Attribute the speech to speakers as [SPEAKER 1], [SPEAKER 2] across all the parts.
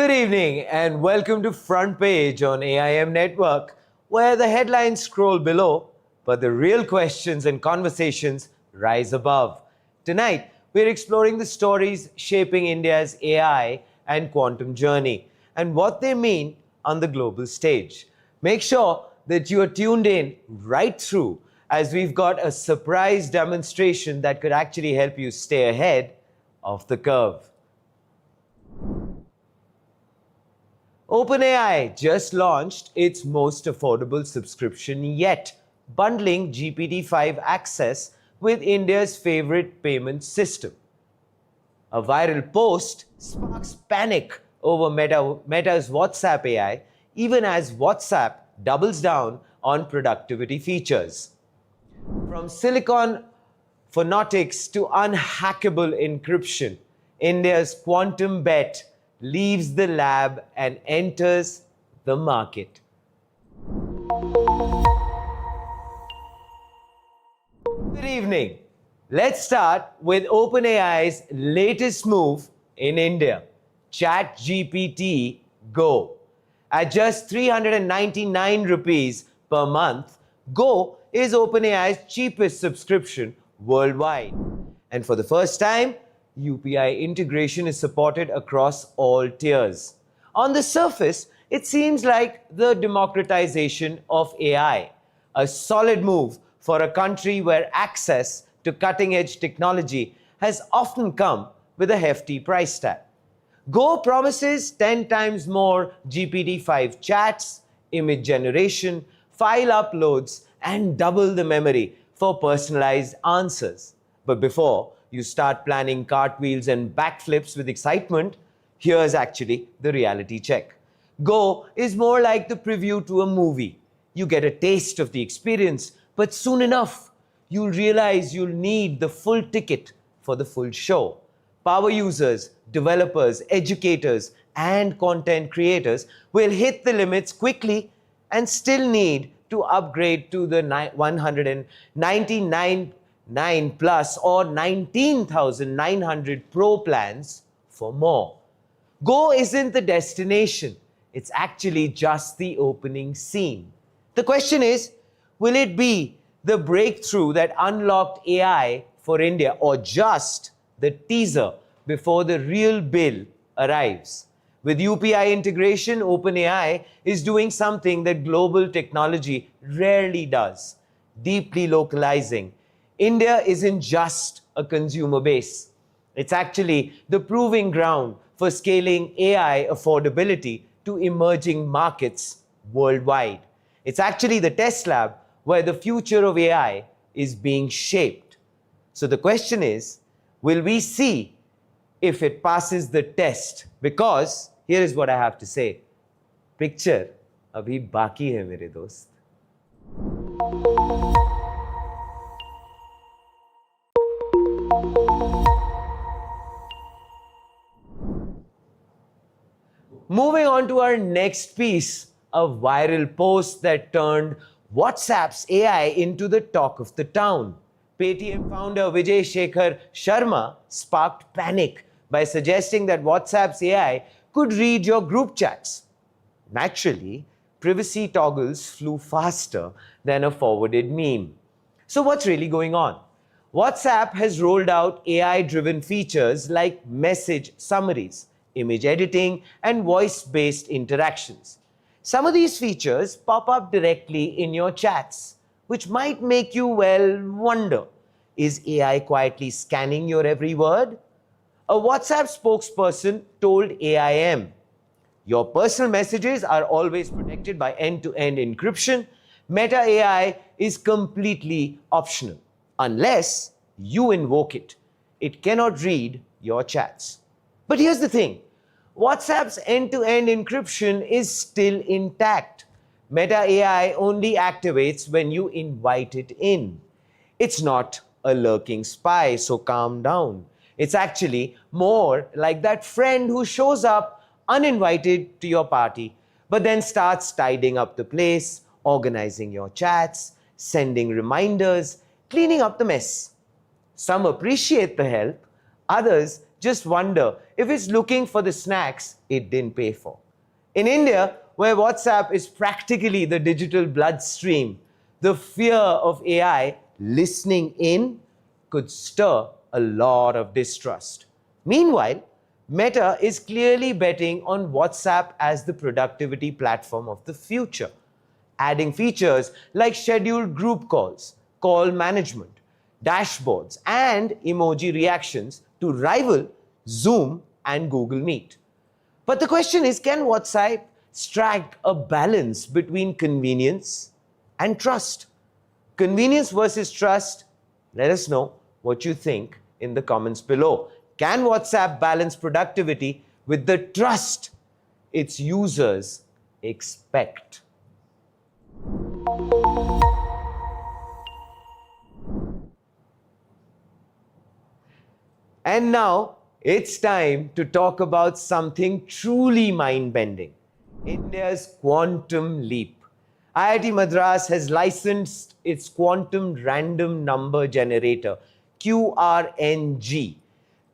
[SPEAKER 1] Good evening and welcome to Front Page on AIM Network, where the headlines scroll below, but the real questions and conversations rise above. Tonight, we're exploring the stories shaping India's AI and quantum journey and what they mean on the global stage. Make sure that you are tuned in right through, as we've got a surprise demonstration that could actually help you stay ahead of the curve. OpenAI just launched its most affordable subscription yet, bundling GPT-5 access with India's favorite payment system. A viral post sparks panic over Meta's WhatsApp AI, even as WhatsApp doubles down on productivity features. From silicon phonetics to unhackable encryption, India's quantum bet leaves the lab and enters the market. Good evening. Let's start with OpenAI's latest move in India, ChatGPT Go. At just 399 rupees per month, Go is OpenAI's cheapest subscription worldwide. And for the first time, UPI integration is supported across all tiers. On the surface, it seems like the democratization of AI, a solid move for a country where access to cutting-edge technology has often come with a hefty price tag. Go promises 10 times more GPT-5 chats, image generation, file uploads, and double the memory for personalized answers. But before you start planning cartwheels and backflips with excitement, here's actually the reality check. Go is more like the preview to a movie. You get a taste of the experience, but soon enough, you'll realize you'll need the full ticket for the full show. Power users, developers, educators, and content creators will hit the limits quickly and still need to upgrade to the 199 plus or 19,900 Pro plans for more. Go isn't the destination, it's actually just the opening scene. The question is, will it be the breakthrough that unlocked AI for India, or just the teaser before the real bill arrives? With UPI integration, OpenAI is doing something that global technology rarely does: deeply localizing. India isn't just a consumer base. It's actually the proving ground for scaling AI affordability to emerging markets worldwide. It's actually the test lab where the future of AI is being shaped. So the question is, will we see if it passes the test? Because here is what I have to say. Picture abhi baki hai mere dost. Moving on to our next piece, a viral post that turned WhatsApp's AI into the talk of the town. Paytm founder Vijay Shekhar Sharma sparked panic by suggesting that WhatsApp's AI could read your group chats. Naturally, privacy toggles flew faster than a forwarded meme. So what's really going on? WhatsApp has rolled out AI-driven features like message summaries, image editing, and voice-based interactions. Some of these features pop up directly in your chats, which might make you, wonder, is AI quietly scanning your every word? A WhatsApp spokesperson told AIM, your personal messages are always protected by end-to-end encryption. Meta AI is completely optional. Unless you invoke it, it cannot read your chats. But here's the thing, WhatsApp's end-to-end encryption is still intact. Meta AI only activates when you invite it in. It's not a lurking spy, so calm down. It's actually more like that friend who shows up uninvited to your party, but then starts tidying up the place, organizing your chats, sending reminders, cleaning up the mess. Some appreciate the help, others just wonder if it's looking for the snacks it didn't pay for. In India, where WhatsApp is practically the digital bloodstream, the fear of AI listening in could stir a lot of distrust. Meanwhile, Meta is clearly betting on WhatsApp as the productivity platform of the future, adding features like scheduled group calls, call management, dashboards, and emoji reactions to rival Zoom and Google Meet. But the question is, can WhatsApp strike a balance between convenience and trust? Convenience versus trust? Let us know what you think in the comments below. Can WhatsApp balance productivity with the trust its users expect? And now it's time to talk about something truly mind-bending: India's quantum leap. IIT Madras has licensed its quantum random number generator, QRNG,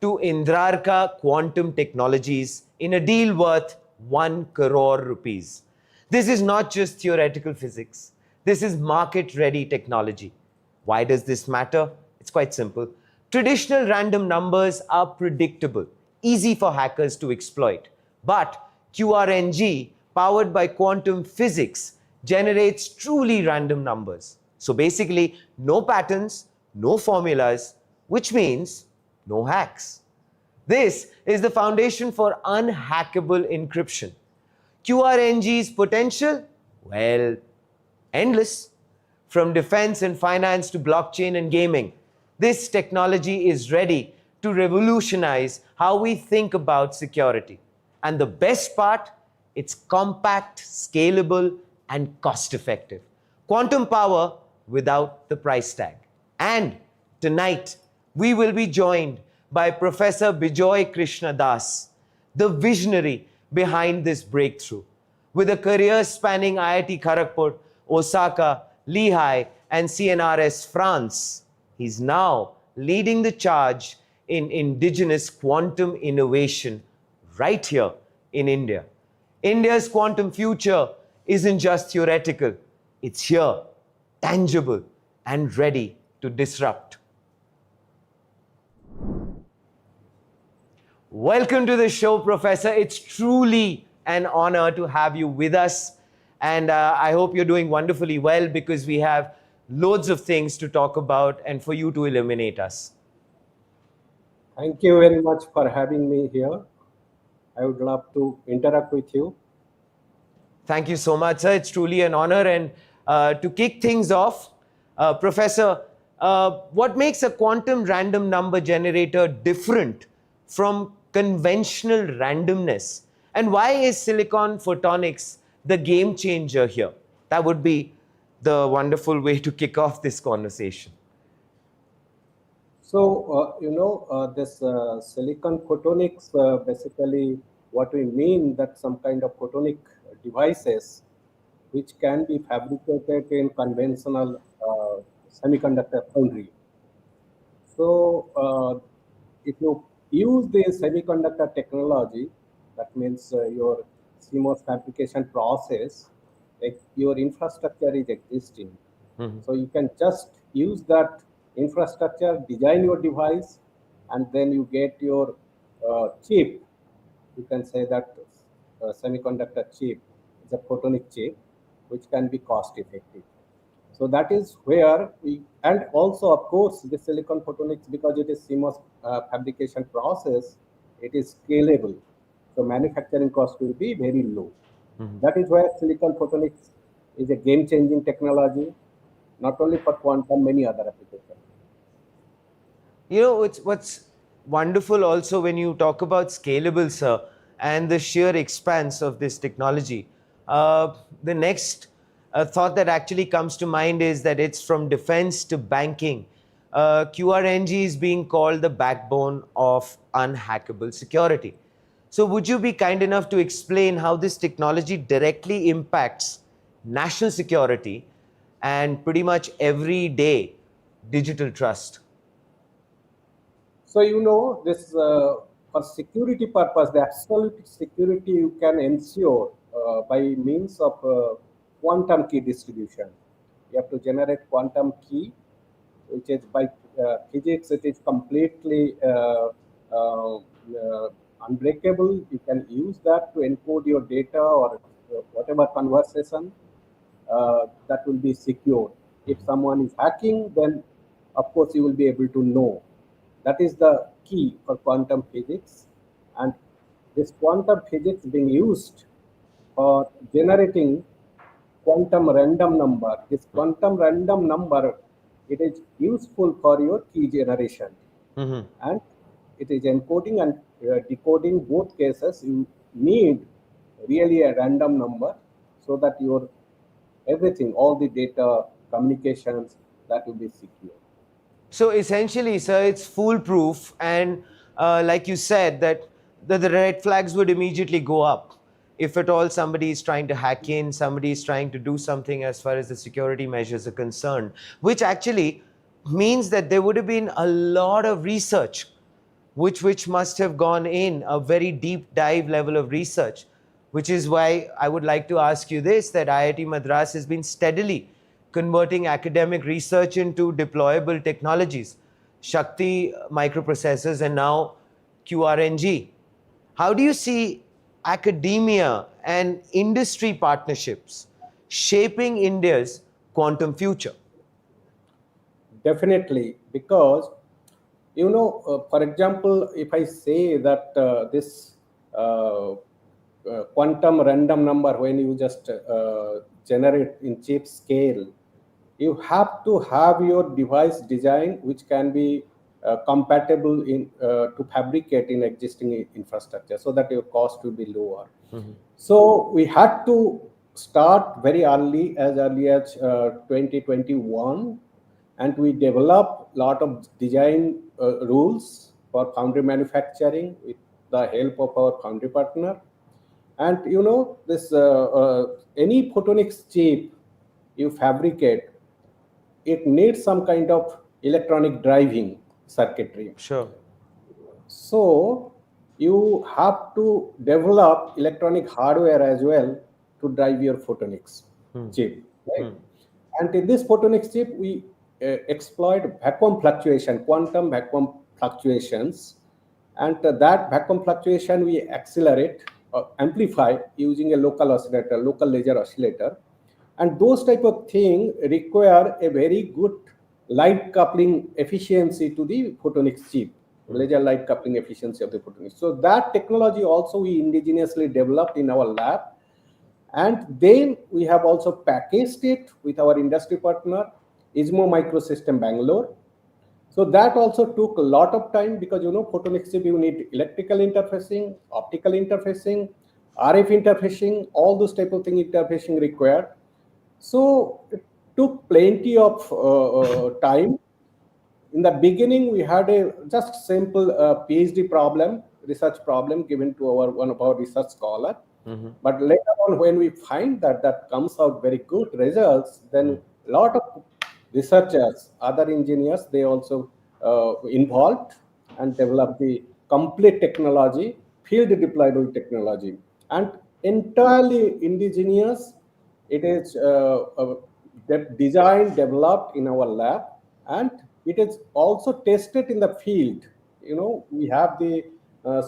[SPEAKER 1] to Indrarka Quantum Technologies in a deal worth 1 crore rupees. This is not just theoretical physics. This is market-ready technology. Why does this matter? It's quite simple. Traditional random numbers are predictable, easy for hackers to exploit. But QRNG, powered by quantum physics, generates truly random numbers. So basically, no patterns, no formulas, which means no hacks. This is the foundation for unhackable encryption. QRNG's potential? Well, endless. From defense and finance to blockchain and gaming, this technology is ready to revolutionize how we think about security. And the best part, it's compact, scalable, and cost-effective. Quantum power without the price tag. And tonight, we will be joined by Professor Bijoy Krishna Das, the visionary behind this breakthrough. With a career spanning IIT Kharagpur, Osaka, Lehigh, and CNRS France, he's now leading the charge in indigenous quantum innovation right here in India. India's quantum future isn't just theoretical, it's here, tangible, and ready to disrupt. Welcome to the show, Professor. It's truly an honor to have you with us. And I hope you're doing wonderfully well, because we have loads of things to talk about and for you to illuminate us.
[SPEAKER 2] Thank you very much for having me here. I would love to interact with you.
[SPEAKER 1] Thank you so much, sir. It's truly an honor. And to kick things off, Professor, what makes a quantum random number generator different from conventional randomness? And why is silicon photonics the game changer here? That would be the wonderful way to kick off this conversation.
[SPEAKER 2] So, this silicon photonics, basically what we mean that some kind of photonic devices which can be fabricated in conventional semiconductor foundry. So, if you use the semiconductor technology, that means your CMOS fabrication process, like your infrastructure is existing. So you can just use that infrastructure, design your device, and then you get your chip. You can say that semiconductor chip is a photonic chip, which can be cost effective. So that is where we, and also of course the silicon photonics, because it is CMOS fabrication process, it is scalable. So manufacturing cost will be very low. That is why silicon photonics is a game-changing technology, not only for quantum, many other applications.
[SPEAKER 1] You know, what's wonderful also when you talk about scalable, sir, and the sheer expanse of this technology. The next thought that actually comes to mind is that it's from defense to banking. QRNG is being called the backbone of unhackable security. So would you be kind enough to explain how this technology directly impacts national security and pretty much everyday digital trust?
[SPEAKER 2] So, you know, this for security purpose, the absolute security you can ensure by means of quantum key distribution. You have to generate quantum key, which is by physics, it is completely unbreakable. You can use that to encode your data or whatever conversation. That will be secure. If someone is hacking, then of course you will be able to know. That is the key for quantum physics. And this quantum physics being used for generating quantum random number. This quantum random number, it is useful for your key generation. And it is encoding and decoding both cases. You need really a random number so that your everything, all the data, communications, that will be secure.
[SPEAKER 1] So essentially, sir, it's foolproof, and like you said, that the red flags would immediately go up if at all somebody is trying to hack in, somebody is trying to do something as far as the security measures are concerned, which actually means that there would have been a lot of research which must have gone in, a very deep dive level of research, which is why I would like to ask you this, that IIT Madras has been steadily converting academic research into deployable technologies, Shakti microprocessors and now QRNG. How do you see academia and industry partnerships shaping India's quantum future?
[SPEAKER 2] Definitely, because for example, if I say that this quantum random number, when you just generate in chip scale, you have to have your device design which can be compatible in to fabricate in existing infrastructure, so that your cost will be lower. So we had to start very early as 2021, and we developed a lot of design rules for foundry manufacturing with the help of our foundry partner. And this any photonics chip you fabricate, it needs some kind of electronic driving circuitry.
[SPEAKER 1] Sure.
[SPEAKER 2] So you have to develop electronic hardware as well to drive your photonics chip, right? And in this photonics chip, we exploit vacuum fluctuation, quantum vacuum fluctuations, and that vacuum fluctuation we accelerate, amplify using a local oscillator, local laser oscillator. And those type of things require a very good light coupling efficiency to the photonics chip, laser light coupling efficiency of the photonics. So that technology also we indigenously developed in our lab. And then we have also packaged it with our industry partner, ISMO Microsystem Bangalore. So that also took a lot of time, because photonics chip, you need electrical interfacing, optical interfacing, RF interfacing, all those type of thing interfacing required. So it took plenty of time. In the beginning, we had a just simple PhD problem, research problem given to one of our research scholar. But later on, when we find that comes out very good results, then a lot of researchers, other engineers, they also involved and developed the complete technology, field deployable technology, and entirely indigenous. It is designed, developed in our lab, and it is also tested in the field. We have the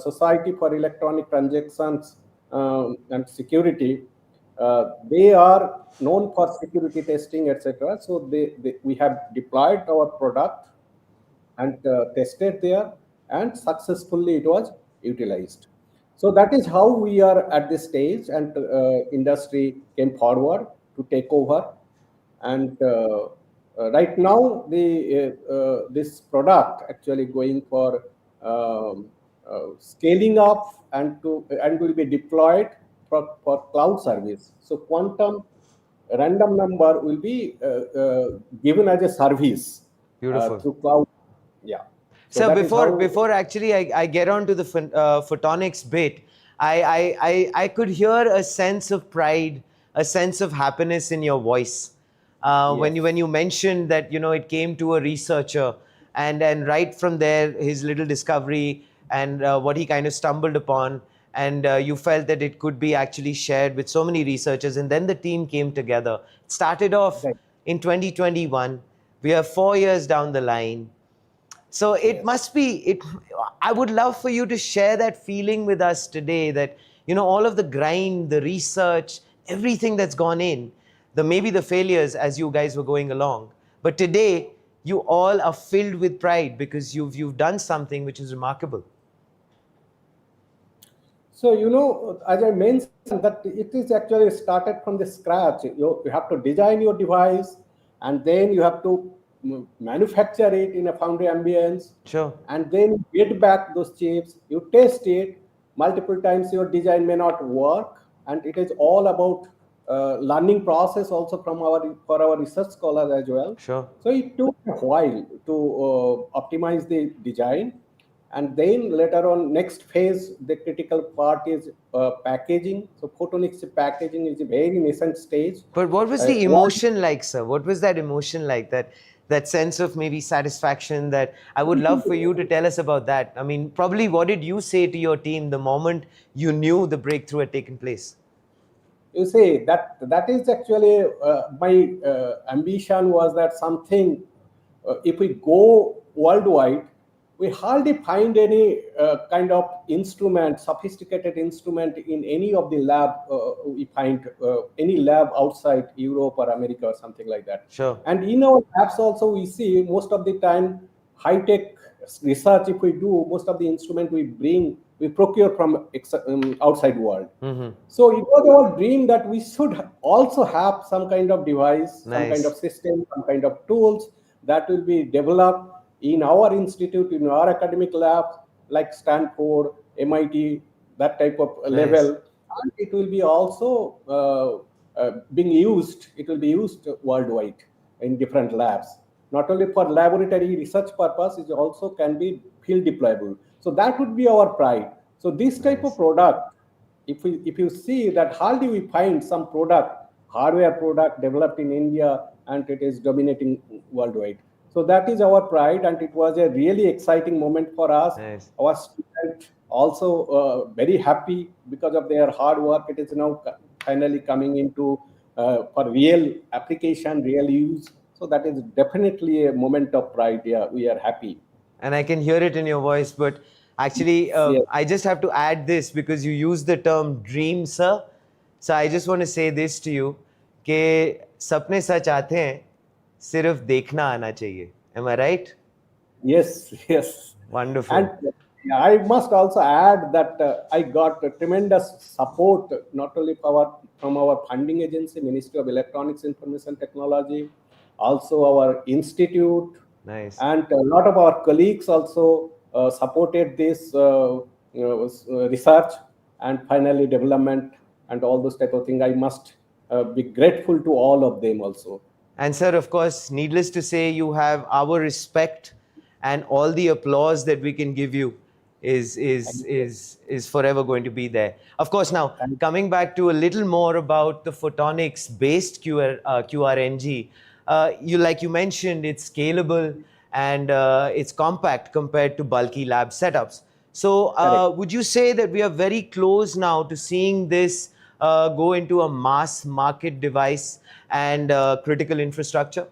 [SPEAKER 2] Society for Electronic Transactions and Security. They are known for security testing, etc. So we have deployed our product and tested there, and successfully it was utilized. So that is how we are at this stage, and industry came forward to take over. And right now, this product actually going for scaling up and will be deployed for cloud service. So quantum random number will be given as a service through cloud. Yeah.
[SPEAKER 1] So before actually I get on to the photonics bit, I could hear a sense of pride, a sense of happiness in your voice when you mentioned that it came to a researcher, and right from there his little discovery and what he kind of stumbled upon, and you felt that it could be actually shared with so many researchers, and then the team came together. It started off
[SPEAKER 2] Right.
[SPEAKER 1] in 2021. We are 4 years down the line. So it
[SPEAKER 2] Yes.
[SPEAKER 1] must be, I would love for you to share that feeling with us today, that, all of the grind, the research, everything that's gone in, maybe the failures as you guys were going along. But today, you all are filled with pride because you've done something which is remarkable.
[SPEAKER 2] So, as I mentioned, that it is actually started from the scratch. You have to design your device, and then you have to manufacture it in a foundry ambience,
[SPEAKER 1] Sure,
[SPEAKER 2] and then get back those chips. You test it multiple times. Your design may not work, and it is all about learning process also from for our research scholars as well.
[SPEAKER 1] sure.
[SPEAKER 2] So it took a while to optimize the design, and then later on, next phase, the critical part is packaging. So photonics packaging is a very nascent stage.
[SPEAKER 1] But what was the
[SPEAKER 2] What
[SPEAKER 1] emotion like, sir? What was that emotion like? That sense of maybe satisfaction, that I would love for you to tell us about that. I mean, probably what did you say to your team the moment you knew the breakthrough had taken place?
[SPEAKER 2] you say that is actually my ambition was that something, if we go worldwide, we hardly find any kind of instrument, sophisticated instrument in any of the lab. We find any lab outside Europe or America or something like that.
[SPEAKER 1] Sure.
[SPEAKER 2] And in our labs also, we see most of the time high tech research. If we do, most of the instrument we procure from outside world.
[SPEAKER 1] Mm-hmm.
[SPEAKER 2] So it was our dream that we should also have some kind of device, some kind of
[SPEAKER 1] Nice.
[SPEAKER 2] system, some kind of tools that will be developed in our institute, in our academic labs, like Stanford, MIT, that type of
[SPEAKER 1] Nice.
[SPEAKER 2] level. And it will be also being used, it will be used worldwide in different labs. Not only for laboratory research purpose, it also can be field deployable. So that would be our pride. So this type of
[SPEAKER 1] Nice.
[SPEAKER 2] product, if you see that hardly we find some product, hardware product developed in India and it is dominating worldwide. So that is our pride, and it was a really exciting moment for us.
[SPEAKER 1] Nice.
[SPEAKER 2] Our students also very happy because of their hard work. It is now finally coming into for real application, real use. So that is definitely a moment of pride. Yeah, we are happy.
[SPEAKER 1] And I can hear it in your voice, but actually,
[SPEAKER 2] Yes.
[SPEAKER 1] I just have to add this because you use the term dream, sir. So I just want to say this to you, कि सपने सच आते हैं, सिर्फ देखना आना चाहिए. Am I right?
[SPEAKER 2] Yes, yes.
[SPEAKER 1] Wonderful.
[SPEAKER 2] And I must also add that I got a tremendous support not only from our funding agency, Ministry of Electronics Information Technology, also our institute,
[SPEAKER 1] Nice.
[SPEAKER 2] and a lot of our colleagues also supported this research and finally development and all those type of things. I must be grateful to all of them also.
[SPEAKER 1] And sir, of course, needless to say, you have our respect, and all the applause that we can give you is forever going to be there. Of course, now coming back to a little more about the photonics-based QRNG, like you mentioned, it's scalable and it's compact compared to bulky lab setups. So would you say that we are very close now to seeing this go into a mass market device and critical infrastructure?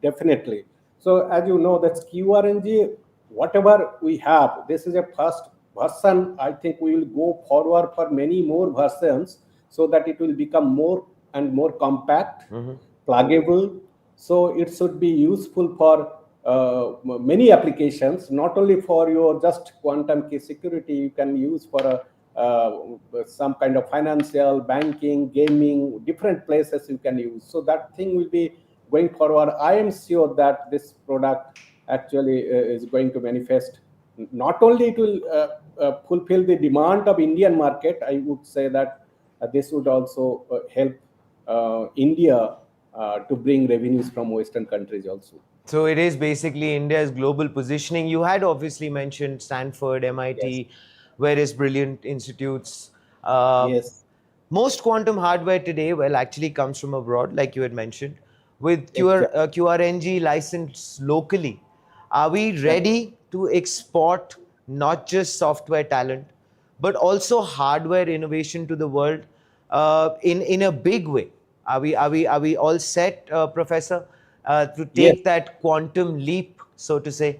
[SPEAKER 2] Definitely. So as you know, that's QRNG, whatever we have, this is a first version. I think we will go forward for many more versions so that it will become more and more compact, pluggable. So it should be useful for many applications, not only for your just quantum key security. You can use for some kind of financial, banking, gaming, different places you can use. So that thing will be going forward. I am sure that this product actually is going to manifest. Not only it will fulfill the demand of Indian market, I would say that this would also help India to bring revenues from Western countries also.
[SPEAKER 1] So it is basically India's global positioning. You had obviously mentioned Stanford,
[SPEAKER 2] Yes.
[SPEAKER 1] MIT, various brilliant institutes.
[SPEAKER 2] Yes.
[SPEAKER 1] Most quantum hardware today, well, actually comes from abroad, like you had mentioned, with
[SPEAKER 2] Exactly.
[SPEAKER 1] QRNG licensed locally. Are we
[SPEAKER 2] Correct.
[SPEAKER 1] ready to export not just software talent, but also hardware innovation to the world in a big way. Are we all set, Professor, to
[SPEAKER 2] Yes.
[SPEAKER 1] take that quantum leap, so to say?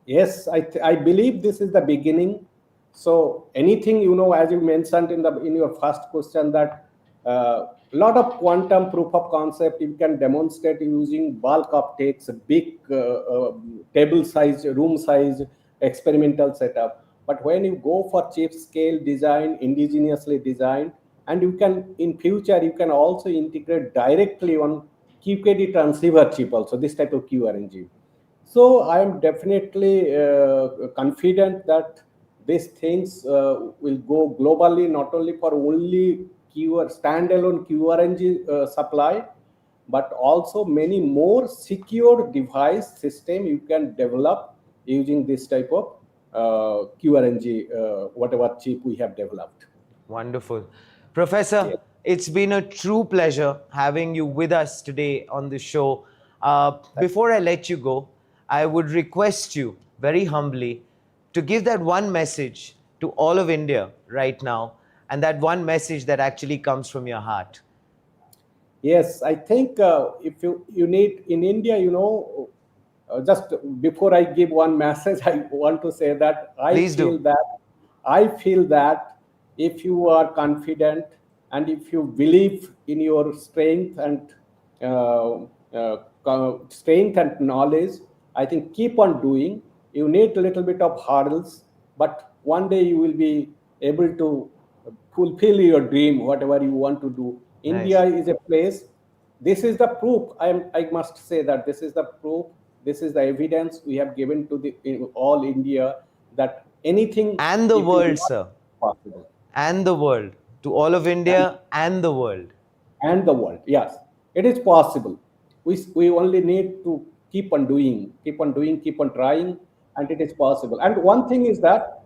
[SPEAKER 2] Yes, I believe this is the beginning. So anything, as you mentioned in your first question, that a lot of quantum proof of concept you can demonstrate using bulk optics, big table size, room size, experimental setup. But when you go for chip scale design, indigenously designed, and you can in future you can also integrate directly on QKD transceiver chip also, this type of QRNG. So I am definitely confident that these things will go globally, not only for only QR standalone QRNG supply, but also many more secure device system you can develop using this type of QRNG, whatever chip we have developed.
[SPEAKER 1] Wonderful. Professor,
[SPEAKER 2] Yes.
[SPEAKER 1] it's been a true pleasure having you with us today on the show. Before I let you go, I would request you very humbly to give that one message to all of India right now, and that one message that actually comes from your heart.
[SPEAKER 2] Yes, I think if you need in India, just before I give one message, I want to say that
[SPEAKER 1] Please do.
[SPEAKER 2] I feel that if you are confident and if you believe in your strength and strength and knowledge, I think keep on doing. You need a little bit of hurdles, but one day you will be able to fulfill your dream, whatever you want to do. India
[SPEAKER 1] Nice.
[SPEAKER 2] is a place. This is the proof. I must say that this is the proof. This is the evidence we have given to the in all India that anything,
[SPEAKER 1] And the
[SPEAKER 2] if you
[SPEAKER 1] world,
[SPEAKER 2] want,
[SPEAKER 1] sir.
[SPEAKER 2] possible.
[SPEAKER 1] And the world. To all of
[SPEAKER 2] And
[SPEAKER 1] India and the world.
[SPEAKER 2] the world. Yes, it is possible. We only need to keep on doing, keep on trying, and it is possible. And one thing is that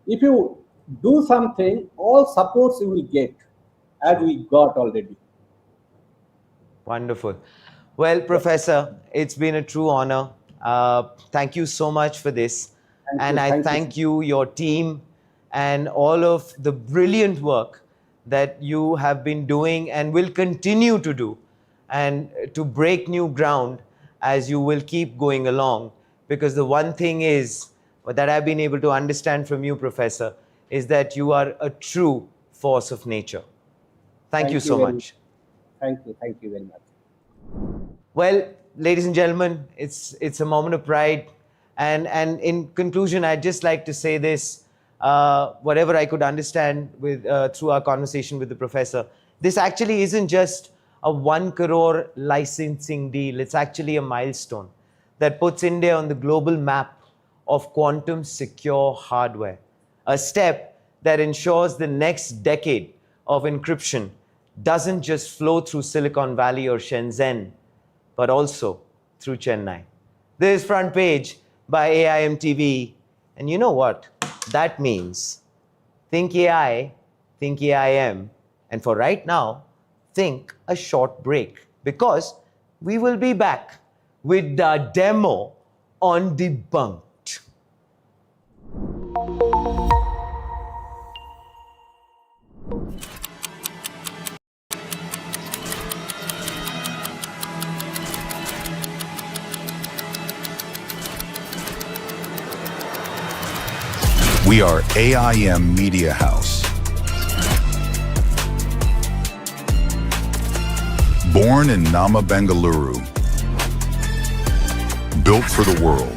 [SPEAKER 2] if you do something, all supports you will get, as
[SPEAKER 1] Sure.
[SPEAKER 2] we got already.
[SPEAKER 1] Wonderful. Well,
[SPEAKER 2] Yes.
[SPEAKER 1] Professor, it's been a true honor. Thank you so much for this. And I
[SPEAKER 2] Thank you.
[SPEAKER 1] thank you, your team, and all of the brilliant work that you have been doing and will continue to do, and to break new ground as you will keep going along. Because the one thing is that I've been able to understand from you, Professor, is that you are a true force of nature. Thank you
[SPEAKER 2] Thank you
[SPEAKER 1] so
[SPEAKER 2] very much.
[SPEAKER 1] much.
[SPEAKER 2] Thank you very much.
[SPEAKER 1] Well, ladies and gentlemen, it's a moment of pride, and in conclusion, I'd just like to say this: whatever I could understand with through our conversation with the professor, this actually isn't just a 1 crore licensing deal. It's actually a milestone that puts India on the global map of quantum secure hardware, a step that ensures the next decade of encryption doesn't just flow through Silicon Valley or Shenzhen, but also through Chennai. This is Front Page by AIM TV. And you know what? That means think AI, think AIM. And for right now, think a short break, because we will be back with the demo on Debunked.
[SPEAKER 3] We are AIM Media House. Born in Nama, Bengaluru. Built for the world.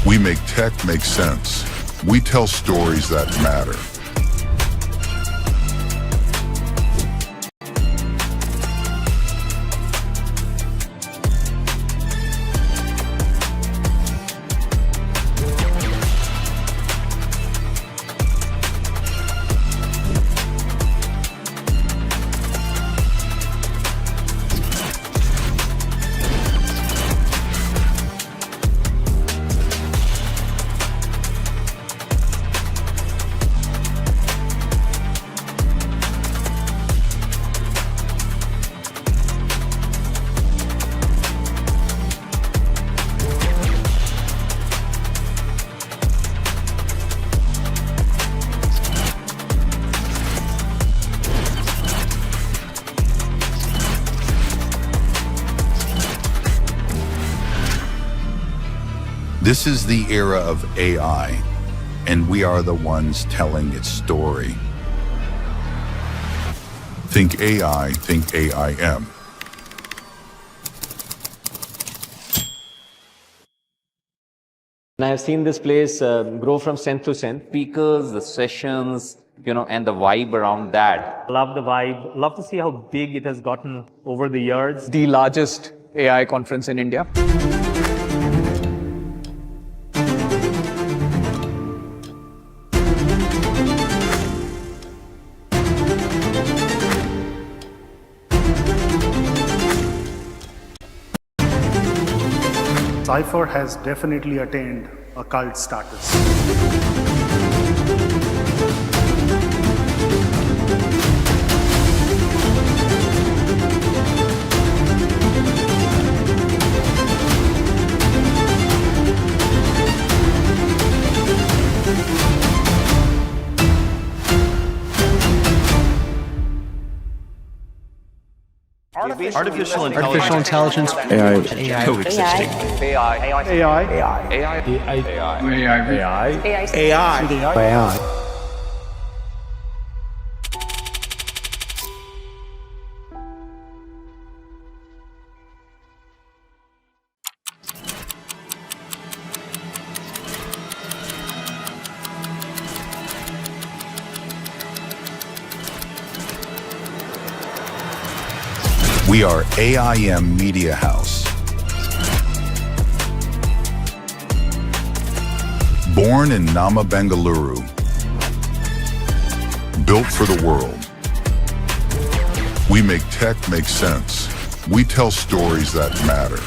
[SPEAKER 3] We make tech make sense. We tell stories that matter. This is the era of AI, and we are the ones telling its story. Think AI, think AIM.
[SPEAKER 4] And I have seen this place grow from strength to strength.
[SPEAKER 5] Speakers, the sessions, and the vibe around that.
[SPEAKER 6] Love the vibe. Love to see how big it has gotten over the years.
[SPEAKER 7] The largest AI conference in India.
[SPEAKER 8] Cypher has definitely attained a cult status.
[SPEAKER 5] Artificial
[SPEAKER 7] intelligence.
[SPEAKER 5] AI. Coexisting.
[SPEAKER 3] We are AIM Media House. Born in Nama, Bengaluru. Built for the world. We make tech make sense. We tell stories that matter.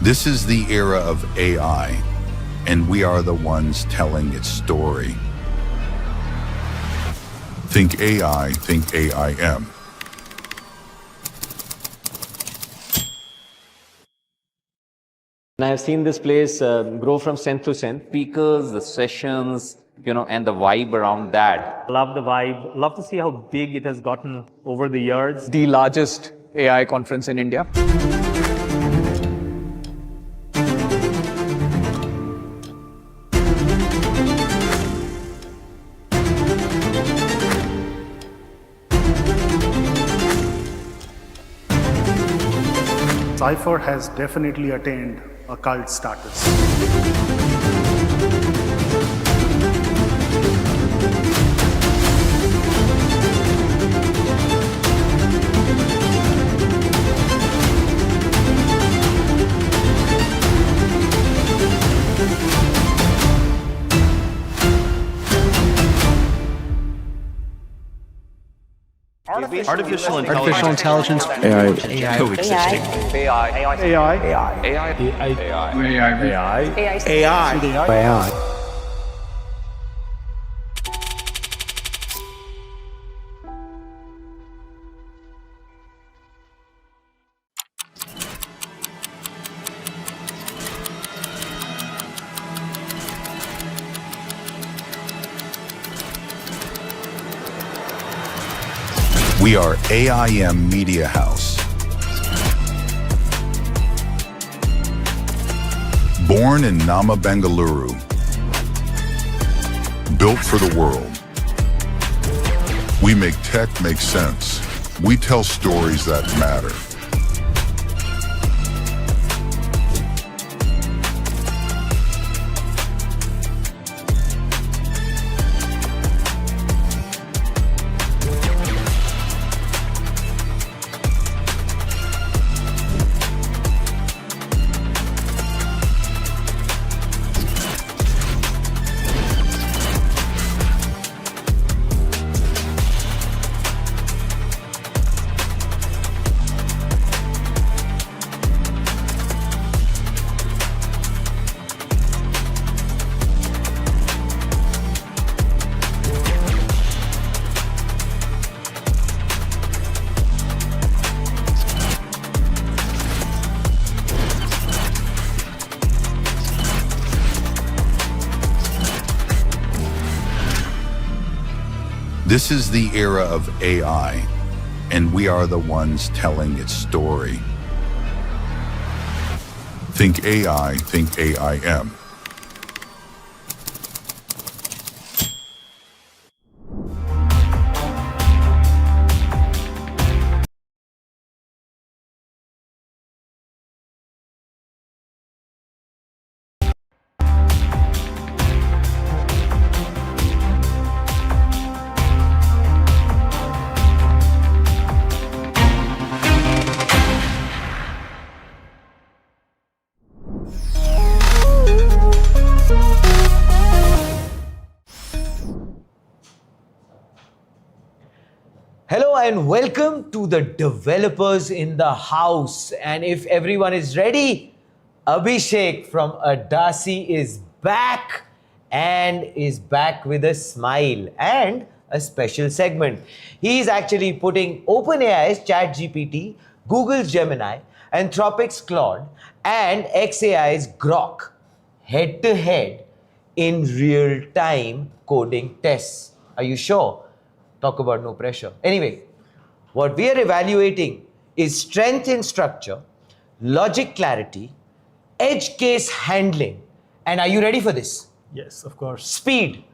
[SPEAKER 3] This is the era of AI, and we are the ones telling its story. Think AI, think AIM.
[SPEAKER 4] And I have seen this place grow from strength to strength.
[SPEAKER 5] Speakers, the sessions, and the vibe around that.
[SPEAKER 6] Love the vibe. Love to see how big it has gotten over the years.
[SPEAKER 7] The largest AI conference in India.
[SPEAKER 8] Cypher has definitely attained a cult status.
[SPEAKER 5] Artificial
[SPEAKER 7] intelligence.
[SPEAKER 5] AI. Coexisting.
[SPEAKER 3] We are AIM Media House. Born in Nama, Bengaluru. Built for the world. We make tech make sense. We tell stories that matter. This is the era of AI, and we are the ones telling its story. Think AI, think AIM.
[SPEAKER 1] Hello and welcome to the developers in the house. And if everyone is ready, Abhishek from ADaSci is back and is back with a smile and a special segment. He's actually putting OpenAI's ChatGPT, Google's Gemini, Anthropic's Claude, and xAI's Grok head to head in real-time coding tests. Are you sure? Talk about no pressure. Anyway, what we are evaluating is strength in structure, logic clarity, edge case handling, and are you ready for this?
[SPEAKER 6] Yes, of course.
[SPEAKER 1] Speed.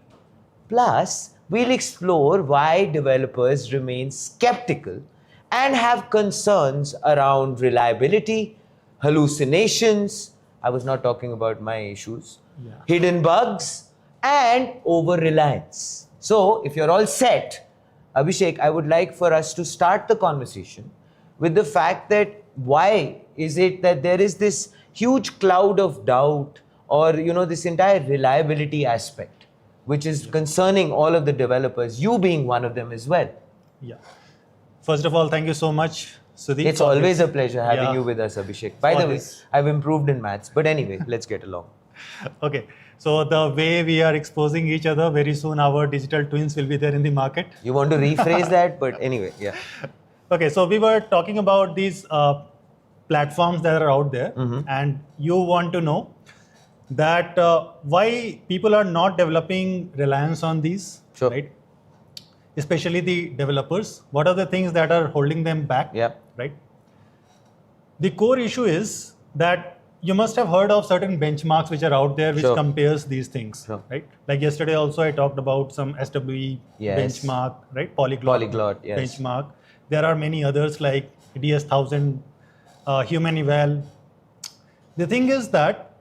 [SPEAKER 1] Plus, we'll explore why developers remain skeptical and have concerns around reliability, hallucinations, I was not talking about my issues, hidden bugs, and over-reliance. So, if you're all set, Abhishek, I would like for us to start the conversation with the fact that why is it that there is this huge cloud of doubt or this entire reliability aspect which is concerning all of the developers, you being one of them as well.
[SPEAKER 6] Yeah. First of all, thank you so much, Sudeep.
[SPEAKER 1] It's always a pleasure having you with us, Abhishek. By the way,
[SPEAKER 6] Always.
[SPEAKER 1] I've improved in maths, but anyway, let's get along.
[SPEAKER 6] Okay. So the way we are exposing each other, very soon our digital twins will be there in the market.
[SPEAKER 1] You want to rephrase that, but anyway, yeah.
[SPEAKER 6] Okay, so we were talking about these platforms that are out there, and you want to know that why people are not developing reliance on these,
[SPEAKER 1] Sure.
[SPEAKER 6] right? Especially the developers. What are the things that are holding them back,
[SPEAKER 1] Yeah.
[SPEAKER 6] right? The core issue is that you must have heard of certain benchmarks which are out there which
[SPEAKER 1] Sure.
[SPEAKER 6] compares these things,
[SPEAKER 1] Sure.
[SPEAKER 6] right? Like yesterday also I talked about some SWE
[SPEAKER 1] Yes.
[SPEAKER 6] benchmark, right? Polyglot
[SPEAKER 1] yes.
[SPEAKER 6] benchmark. There are many others like DS1000, Human Eval. The thing is that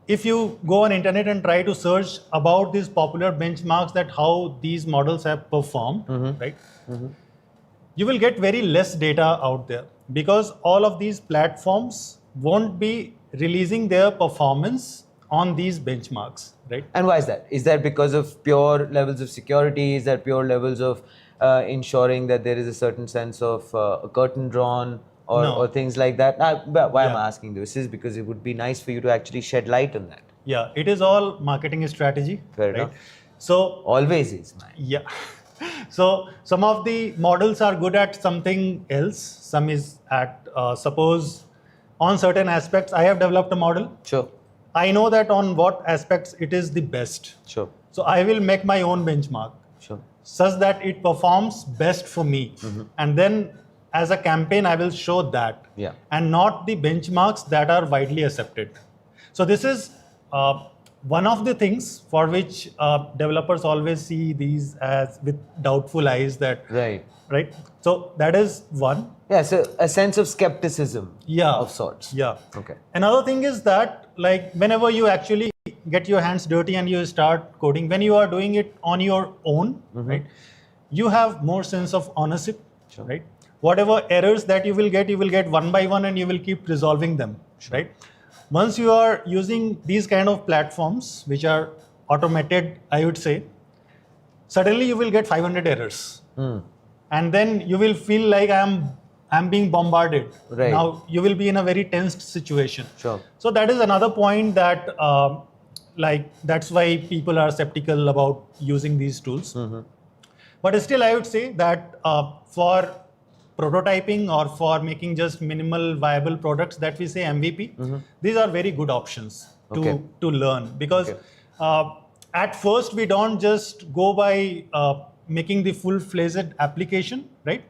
[SPEAKER 6] if you go on internet and try to search about these popular benchmarks, that how these models have performed, right? You will get very less data out there because all of these platforms won't be releasing their performance on these benchmarks, right?
[SPEAKER 1] And why is that? Is that because of pure levels of security? Is that pure levels of ensuring that there is a certain sense of a curtain drawn
[SPEAKER 6] No.
[SPEAKER 1] or things like that? But why am
[SPEAKER 6] Yeah.
[SPEAKER 1] I asking this? Is because it would be nice for you to actually shed light on that.
[SPEAKER 6] Yeah, it is all marketing strategy,
[SPEAKER 1] Fair
[SPEAKER 6] right?
[SPEAKER 1] enough.
[SPEAKER 6] So
[SPEAKER 1] Always is, man.
[SPEAKER 6] yeah. So some of the models are good at something else. Some is at, suppose on certain aspects, I have developed a model.
[SPEAKER 1] Sure,
[SPEAKER 6] I know that on what aspects it is the best.
[SPEAKER 1] sure,
[SPEAKER 6] So I will make my own benchmark
[SPEAKER 1] sure.
[SPEAKER 6] such that it performs best for me. And then as a campaign, I will show that
[SPEAKER 1] Yeah.
[SPEAKER 6] and not the benchmarks that are widely accepted. So this is one of the things for which developers always see these as with doubtful eyes that, right? So that is one.
[SPEAKER 1] Yeah, so a sense of skepticism of sorts.
[SPEAKER 6] Yeah.
[SPEAKER 1] Okay.
[SPEAKER 6] Another thing is that like whenever you actually get your hands dirty and you start coding, when you are doing it on your own, right? You have more sense of ownership, right? Whatever errors that you will get one by one and you will keep resolving them, right? Once you are using these kind of platforms, which are automated, I would say, suddenly you will get 500 errors. And then you will feel like I'm being bombarded.
[SPEAKER 1] Right.
[SPEAKER 6] Now you will be in a very tensed situation.
[SPEAKER 1] Sure.
[SPEAKER 6] So that is another point that like that's why people are skeptical about using these tools. But still I would say that for prototyping or for making just minimal viable products that we say MVP, these are very good options to learn because at first we don't just go by making the full-fledged application, right?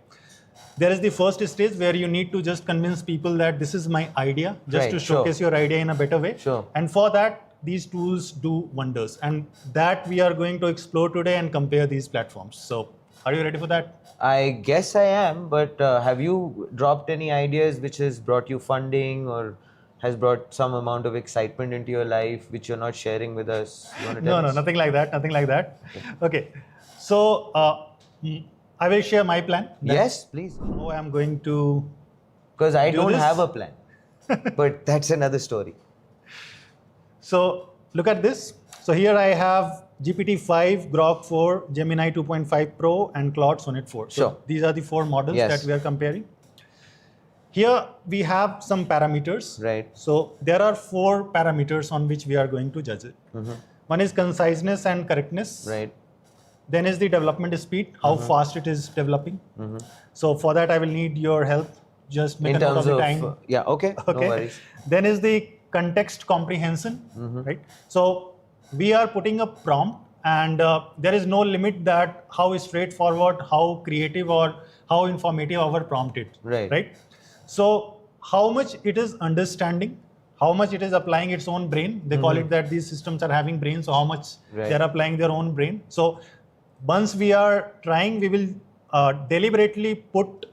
[SPEAKER 6] There is the first stage where you need to just convince people that this is my idea, just
[SPEAKER 1] Right,
[SPEAKER 6] to
[SPEAKER 1] sure.
[SPEAKER 6] showcase your idea in a better way.
[SPEAKER 1] Sure.
[SPEAKER 6] And for that, these tools do wonders. And that we are going to explore today and compare these platforms. So are you ready for that?
[SPEAKER 1] I guess I am, but have you dropped any ideas which has brought you funding or has brought some amount of excitement into your life which you're not sharing with us? You want to tell
[SPEAKER 6] No,
[SPEAKER 1] us?
[SPEAKER 6] nothing like that. Nothing like that. Okay. So I will share my plan.
[SPEAKER 1] Yes, please.
[SPEAKER 6] How I'm going to.
[SPEAKER 1] Because I
[SPEAKER 6] Do
[SPEAKER 1] don't
[SPEAKER 6] this?
[SPEAKER 1] have a plan. But that's another story.
[SPEAKER 6] So look at this. So here I have GPT-5, Grok 4, Gemini 2.5 Pro, and Claude Sonnet 4. So
[SPEAKER 1] Sure.
[SPEAKER 6] these are the 4 models
[SPEAKER 1] Yes.
[SPEAKER 6] that we are comparing. Here we have some parameters.
[SPEAKER 1] Right.
[SPEAKER 6] So there are 4 parameters on which we are going to judge it. One is conciseness and correctness.
[SPEAKER 1] Right.
[SPEAKER 6] Then is the development speed, how fast it is developing. So for that, I will need your help. Just make
[SPEAKER 1] In
[SPEAKER 6] a note of
[SPEAKER 1] terms
[SPEAKER 6] the
[SPEAKER 1] of,
[SPEAKER 6] time.
[SPEAKER 1] yeah, okay, no worries.
[SPEAKER 6] Then is the context comprehension, right? So we are putting a prompt, and there is no limit that how straightforward, how creative, or how informative our prompt is.
[SPEAKER 1] Right.
[SPEAKER 6] Right. So how much it is understanding, how much it is applying its own brain. They call it that these systems are having brains. So how much
[SPEAKER 1] Right.
[SPEAKER 6] they are applying their own brain. So once we are trying, we will deliberately put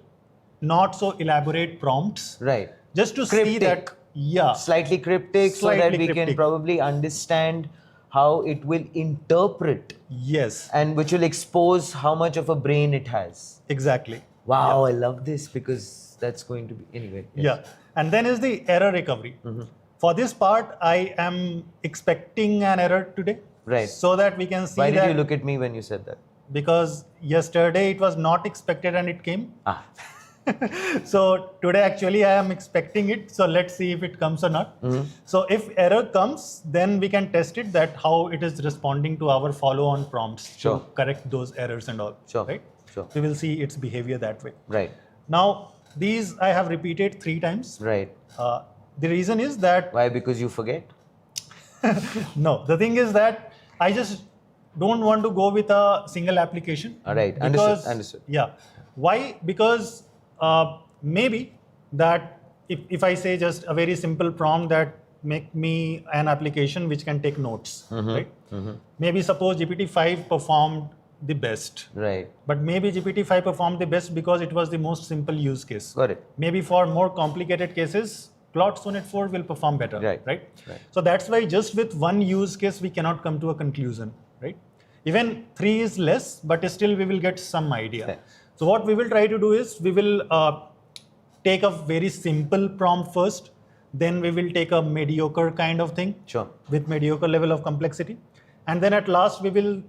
[SPEAKER 6] not so elaborate prompts,
[SPEAKER 1] Right.
[SPEAKER 6] just to see
[SPEAKER 1] Cryptic.
[SPEAKER 6] that, yeah,
[SPEAKER 1] Slightly cryptic so that
[SPEAKER 6] Slightly
[SPEAKER 1] we can
[SPEAKER 6] cryptic.
[SPEAKER 1] probably understand how it will interpret
[SPEAKER 6] yes,
[SPEAKER 1] and which will expose how much of a brain it has.
[SPEAKER 6] exactly.
[SPEAKER 1] Wow, I love this because that's going to be anyway. Yes.
[SPEAKER 6] Yeah, and then is the error recovery. For this part, I am expecting an error today,
[SPEAKER 1] Right.
[SPEAKER 6] so that we can see
[SPEAKER 1] Why did
[SPEAKER 6] that
[SPEAKER 1] you look at me when you said that?
[SPEAKER 6] because yesterday it was not expected and it came.
[SPEAKER 1] Ah,
[SPEAKER 6] So today actually I am expecting it. So let's see if it comes or not. So if error comes, then we can test it that how it is responding to our follow-on prompts
[SPEAKER 1] Sure.
[SPEAKER 6] to correct those errors and all.
[SPEAKER 1] Sure.
[SPEAKER 6] Right?
[SPEAKER 1] Sure.
[SPEAKER 6] We will see its behavior that way.
[SPEAKER 1] right,
[SPEAKER 6] Now these I have repeated 3 times.
[SPEAKER 1] right.
[SPEAKER 6] The reason is that
[SPEAKER 1] Why? Because you forget?
[SPEAKER 6] no, the thing is that I just don't want to go with a single application.
[SPEAKER 1] All right,
[SPEAKER 6] Because,
[SPEAKER 1] understood.
[SPEAKER 6] Yeah. Why? Because maybe that if I say just a very simple prompt that make me an application which can take notes, right? Maybe suppose GPT-5 performed the best.
[SPEAKER 1] Right.
[SPEAKER 6] But maybe GPT-5 performed the best because it was the most simple use case.
[SPEAKER 1] Got it.
[SPEAKER 6] Maybe for more complicated cases, Claude Sonnet 4 will perform better,
[SPEAKER 1] Right.
[SPEAKER 6] right?
[SPEAKER 1] Right.
[SPEAKER 6] So that's why just with one use case, we cannot come to a conclusion, right? Even 3 is less, but still we will get some idea.
[SPEAKER 1] Fair.
[SPEAKER 6] So what we will try to do is we will take a very simple prompt first, then we will take a mediocre kind of thing
[SPEAKER 1] Sure.
[SPEAKER 6] with mediocre level of complexity. And then at last we will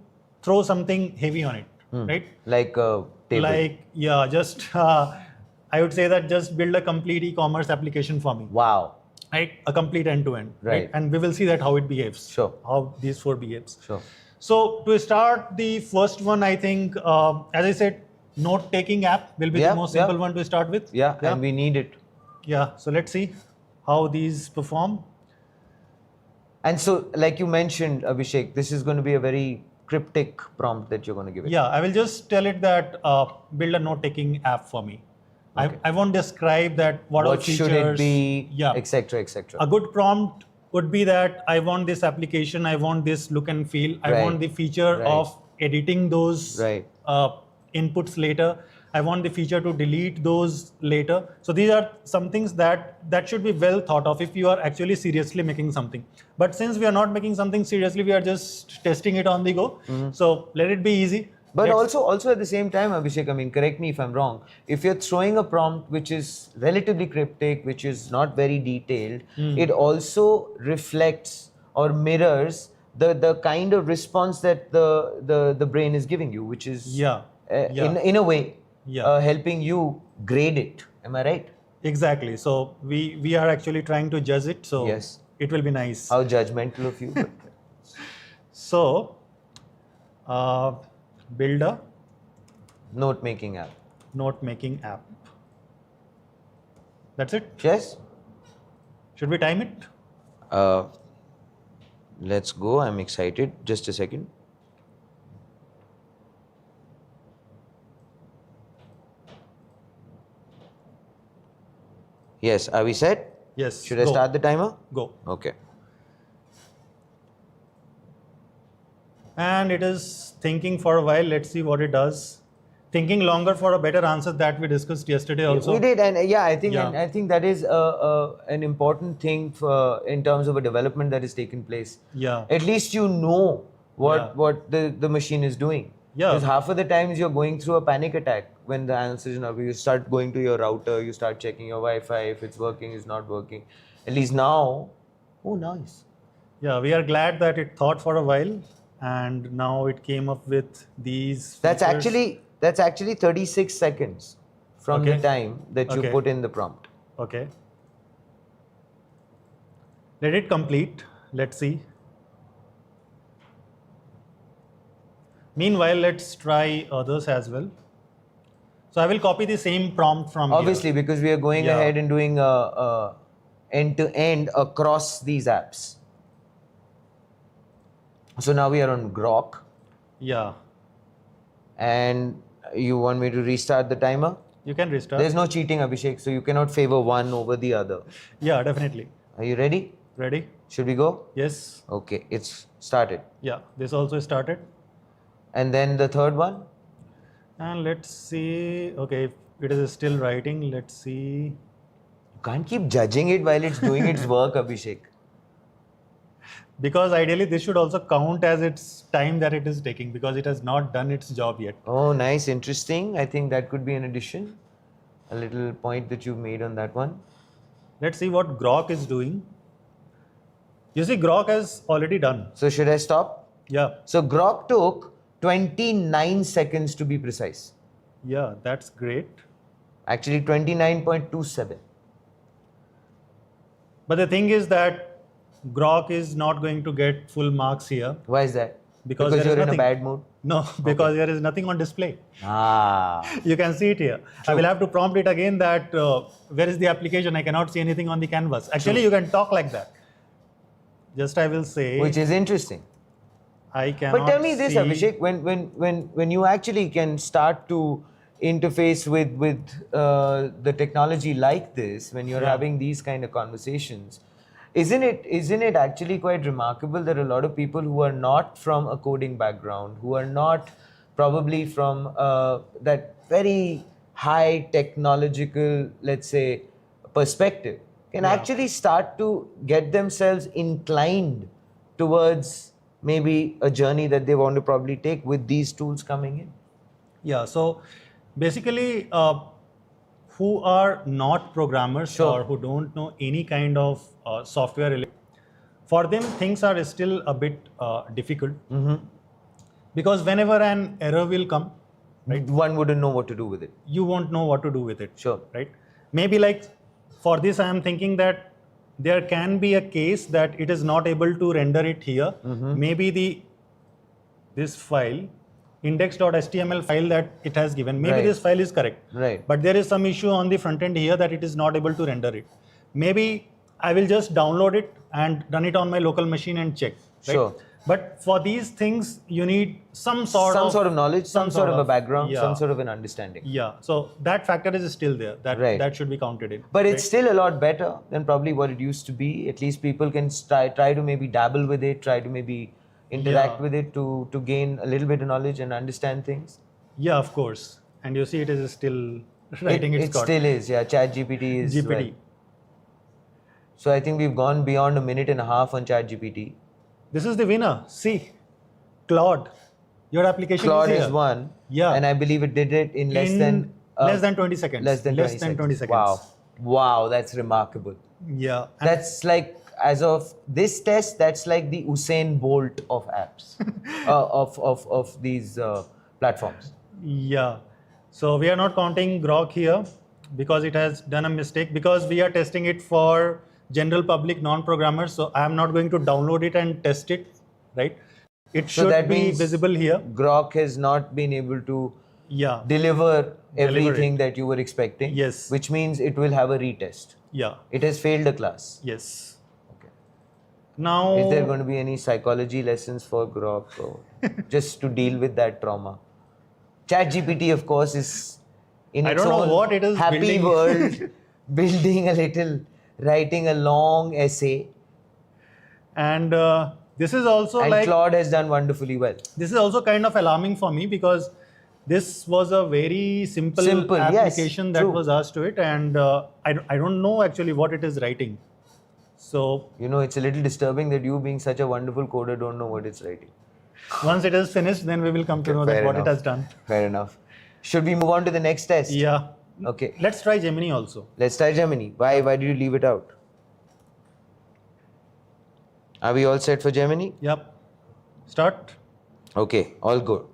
[SPEAKER 6] throw something heavy on it, right?
[SPEAKER 1] Like a table.
[SPEAKER 6] Like, yeah, just I would say that just build a complete e-commerce application for me,
[SPEAKER 1] Wow.
[SPEAKER 6] right? A complete end-to-end,
[SPEAKER 1] Right.
[SPEAKER 6] And we will see that how it behaves,
[SPEAKER 1] Sure.
[SPEAKER 6] how these 4 behaves.
[SPEAKER 1] Sure.
[SPEAKER 6] So to start the first one, I think, as I said, note-taking app will be
[SPEAKER 1] Yeah,
[SPEAKER 6] the most
[SPEAKER 1] yeah.
[SPEAKER 6] simple one to start with.
[SPEAKER 1] Yeah, and we need it.
[SPEAKER 6] Yeah. So let's see how these perform.
[SPEAKER 1] And so, like you mentioned, Abhishek, this is going to be a very cryptic prompt that you're going to give it.
[SPEAKER 6] Yeah, I will just tell it that build a note-taking app for me. I won't describe that what are
[SPEAKER 1] What
[SPEAKER 6] features.
[SPEAKER 1] should it be,
[SPEAKER 6] Yeah.
[SPEAKER 1] etc., etc.
[SPEAKER 6] A good prompt would be that I want this application, I want this look and feel, I
[SPEAKER 1] Right.
[SPEAKER 6] want the feature
[SPEAKER 1] Right.
[SPEAKER 6] of editing those
[SPEAKER 1] Right.
[SPEAKER 6] inputs later. I want the feature to delete those later. So these are some things that should be well thought of if you are actually seriously making something. But since we are not making something seriously, we are just testing it on the go. So let it be easy.
[SPEAKER 1] But
[SPEAKER 6] Let's-
[SPEAKER 1] also at the same time, Abhishek, I mean, correct me if I'm wrong. If you're throwing a prompt which is relatively cryptic, which is not very detailed, it also reflects or mirrors the kind of response that the brain is giving you, which is
[SPEAKER 6] Yeah. Yeah.
[SPEAKER 1] in a way
[SPEAKER 6] Yeah.
[SPEAKER 1] helping you grade it. Am I right?
[SPEAKER 6] Exactly. So we are actually trying to judge it. So
[SPEAKER 1] Yes.
[SPEAKER 6] it will be nice.
[SPEAKER 1] How judgmental of you. But
[SPEAKER 6] So build a
[SPEAKER 1] note-making app.
[SPEAKER 6] note-making app. That's it.
[SPEAKER 1] Yes?
[SPEAKER 6] Should we time it?
[SPEAKER 1] Let's go. I'm excited. Just a second. Yes. Are we set?
[SPEAKER 6] Yes.
[SPEAKER 1] Should I
[SPEAKER 6] go.
[SPEAKER 1] start the timer?
[SPEAKER 6] Go.
[SPEAKER 1] Okay.
[SPEAKER 6] And it is thinking for a while. Let's see what it does. Thinking longer for a better answer that we discussed yesterday also.
[SPEAKER 1] We did, and I think
[SPEAKER 6] Yeah.
[SPEAKER 1] and I think that is an important thing in terms of a development that has taken place.
[SPEAKER 6] Yeah.
[SPEAKER 1] At least you know
[SPEAKER 6] Yeah.
[SPEAKER 1] what the machine is doing.
[SPEAKER 6] Yeah.
[SPEAKER 1] Because half of the times you're going through a panic attack when the answer is not. You start going to your router, you start checking your Wi-Fi if it's working, it's not working. At least now, oh nice.
[SPEAKER 6] Yeah, we are glad that it thought for a while and now it came up with these
[SPEAKER 1] That's
[SPEAKER 6] features.
[SPEAKER 1] actually 36 seconds from the
[SPEAKER 6] Okay.
[SPEAKER 1] time that you
[SPEAKER 6] Okay.
[SPEAKER 1] put in the prompt.
[SPEAKER 6] Okay. Let it complete. Let's see. Meanwhile, let's try others as well. So I will copy the same prompt from
[SPEAKER 1] Obviously,
[SPEAKER 6] here.
[SPEAKER 1] because we are going
[SPEAKER 6] Yeah.
[SPEAKER 1] ahead and doing end-to-end across these apps. So now we are on Grok,
[SPEAKER 6] Yeah.
[SPEAKER 1] and you want me to restart the timer?
[SPEAKER 6] You can restart.
[SPEAKER 1] There's no cheating, Abhishek, so you cannot favor one over the other.
[SPEAKER 6] Yeah, definitely.
[SPEAKER 1] Are you ready?
[SPEAKER 6] Ready?
[SPEAKER 1] Should we go?
[SPEAKER 6] Yes.
[SPEAKER 1] Okay, it's started.
[SPEAKER 6] Yeah, this also started.
[SPEAKER 1] And then the third one?
[SPEAKER 6] And let's see. Okay, if it is still writing, let's see.
[SPEAKER 1] You can't keep judging it while it's doing its work, Abhishek.
[SPEAKER 6] Because ideally this should also count as its time that it is taking because it has not done its job yet.
[SPEAKER 1] Oh, nice, interesting. I think that could be an addition. A little point that you've made on that one.
[SPEAKER 6] Let's see what Grok is doing. You see, Grok has already done.
[SPEAKER 1] So should I stop?
[SPEAKER 6] Yeah,
[SPEAKER 1] So Grok took 29 seconds to be precise.
[SPEAKER 6] yeah, that's great.
[SPEAKER 1] Actually 29.27.
[SPEAKER 6] But the thing is that Grok is not going to get full marks here.
[SPEAKER 1] Why is that?
[SPEAKER 6] Because there is
[SPEAKER 1] you're in a
[SPEAKER 6] nothing.
[SPEAKER 1] bad mood?
[SPEAKER 6] No, because there is nothing on display.
[SPEAKER 1] Ah.
[SPEAKER 6] You can see it here. I will have to prompt it again that where is the application? I cannot see anything on the canvas. Actually, you can talk like that. Just I will say.
[SPEAKER 1] Which is interesting.
[SPEAKER 6] I cannot.
[SPEAKER 1] But tell me this,
[SPEAKER 6] see-
[SPEAKER 1] Abhishek, when you actually can start to interface with the technology like this, when you're
[SPEAKER 6] Yeah.
[SPEAKER 1] having these kind of conversations, isn't it actually quite remarkable that a lot of people who are not from a coding background, who are not probably from that very high technological, let's say, perspective, can
[SPEAKER 6] Yeah.
[SPEAKER 1] actually start to get themselves inclined towards maybe a journey that they want to probably take with these tools coming in?
[SPEAKER 6] Yeah. So basically, who are not programmers
[SPEAKER 1] Sure.
[SPEAKER 6] or who don't know any kind of software, for them things are still a bit difficult because whenever an error will come,
[SPEAKER 1] Right. One wouldn't know what to do with it.
[SPEAKER 6] you won't know what to do with it.
[SPEAKER 1] Sure.
[SPEAKER 6] Right? Maybe like for this, I am thinking that there can be a case that it is not able to render it here. Maybe this file index.html file that it has given, maybe
[SPEAKER 1] Right.
[SPEAKER 6] this file is correct.
[SPEAKER 1] Right.
[SPEAKER 6] But there is some issue on the front end here that it is not able to render it. Maybe I will just download it and run it on my local machine and check. Right?
[SPEAKER 1] Sure.
[SPEAKER 6] But for these things, you need some sort of
[SPEAKER 1] knowledge, some sort of a background,
[SPEAKER 6] yeah.
[SPEAKER 1] some sort of an understanding.
[SPEAKER 6] Yeah. So that factor is still there.
[SPEAKER 1] Right.
[SPEAKER 6] That should be counted in.
[SPEAKER 1] But
[SPEAKER 6] right?
[SPEAKER 1] it's still a lot better than probably what it used to be. At least people can try to maybe dabble with it, try to maybe interact
[SPEAKER 6] Yeah.
[SPEAKER 1] with it to gain a little bit of knowledge and understand things.
[SPEAKER 6] Yeah, of course. And you see, it is still writing its
[SPEAKER 1] It
[SPEAKER 6] code.
[SPEAKER 1] still is, yeah. ChatGPT is.
[SPEAKER 6] GPT.
[SPEAKER 1] well. So I think we've gone beyond a minute and a half on ChatGPT.
[SPEAKER 6] This is the winner. See, Claude. Your application
[SPEAKER 1] Claude
[SPEAKER 6] is here.
[SPEAKER 1] is one.
[SPEAKER 6] Yeah.
[SPEAKER 1] And I believe it did it in less than
[SPEAKER 6] 20 seconds.
[SPEAKER 1] Less than 20 seconds. Wow. Wow, that's remarkable.
[SPEAKER 6] Yeah. And
[SPEAKER 1] That's like, as of this test, that's like the Usain Bolt of apps, of these platforms.
[SPEAKER 6] yeah. So we are not counting Grok here because it has done a mistake because we are testing it for general public non-programmers. So I am not going to download it and test it, right? It
[SPEAKER 1] So
[SPEAKER 6] should
[SPEAKER 1] that
[SPEAKER 6] be
[SPEAKER 1] means
[SPEAKER 6] visible here.
[SPEAKER 1] Grok has not been able to
[SPEAKER 6] Yeah.
[SPEAKER 1] deliver
[SPEAKER 6] Deliver
[SPEAKER 1] everything that you were expecting.
[SPEAKER 6] Yes.
[SPEAKER 1] Which means it will have a retest.
[SPEAKER 6] Yeah.
[SPEAKER 1] It has failed a class.
[SPEAKER 6] Yes.
[SPEAKER 1] Okay.
[SPEAKER 6] Now.
[SPEAKER 1] Is there going to be any psychology lessons for Grok or just to deal with that trauma? ChatGPT, of course, is in
[SPEAKER 6] I
[SPEAKER 1] its
[SPEAKER 6] don't know
[SPEAKER 1] own
[SPEAKER 6] what it is
[SPEAKER 1] happy
[SPEAKER 6] building.
[SPEAKER 1] world building a little, writing a long essay.
[SPEAKER 6] And this is also
[SPEAKER 1] And
[SPEAKER 6] like,
[SPEAKER 1] Claude has done wonderfully well.
[SPEAKER 6] this is also kind of alarming for me because this was a very simple
[SPEAKER 1] Yes,
[SPEAKER 6] application that
[SPEAKER 1] true.
[SPEAKER 6] was asked to it, and I don't know actually what it is writing. So
[SPEAKER 1] You know, it's a little disturbing that you, being such a wonderful coder, don't know what it's writing.
[SPEAKER 6] once it is finished, then we will come to know that
[SPEAKER 1] Fair
[SPEAKER 6] what
[SPEAKER 1] enough.
[SPEAKER 6] it has done.
[SPEAKER 1] Fair enough. Should we move on to the next test?
[SPEAKER 6] Yeah.
[SPEAKER 1] Okay.
[SPEAKER 6] Let's try Gemini also.
[SPEAKER 1] Let's try Gemini. Why did you leave it out? Are we all set for Gemini?
[SPEAKER 6] Yep. Start.
[SPEAKER 1] Okay, all good.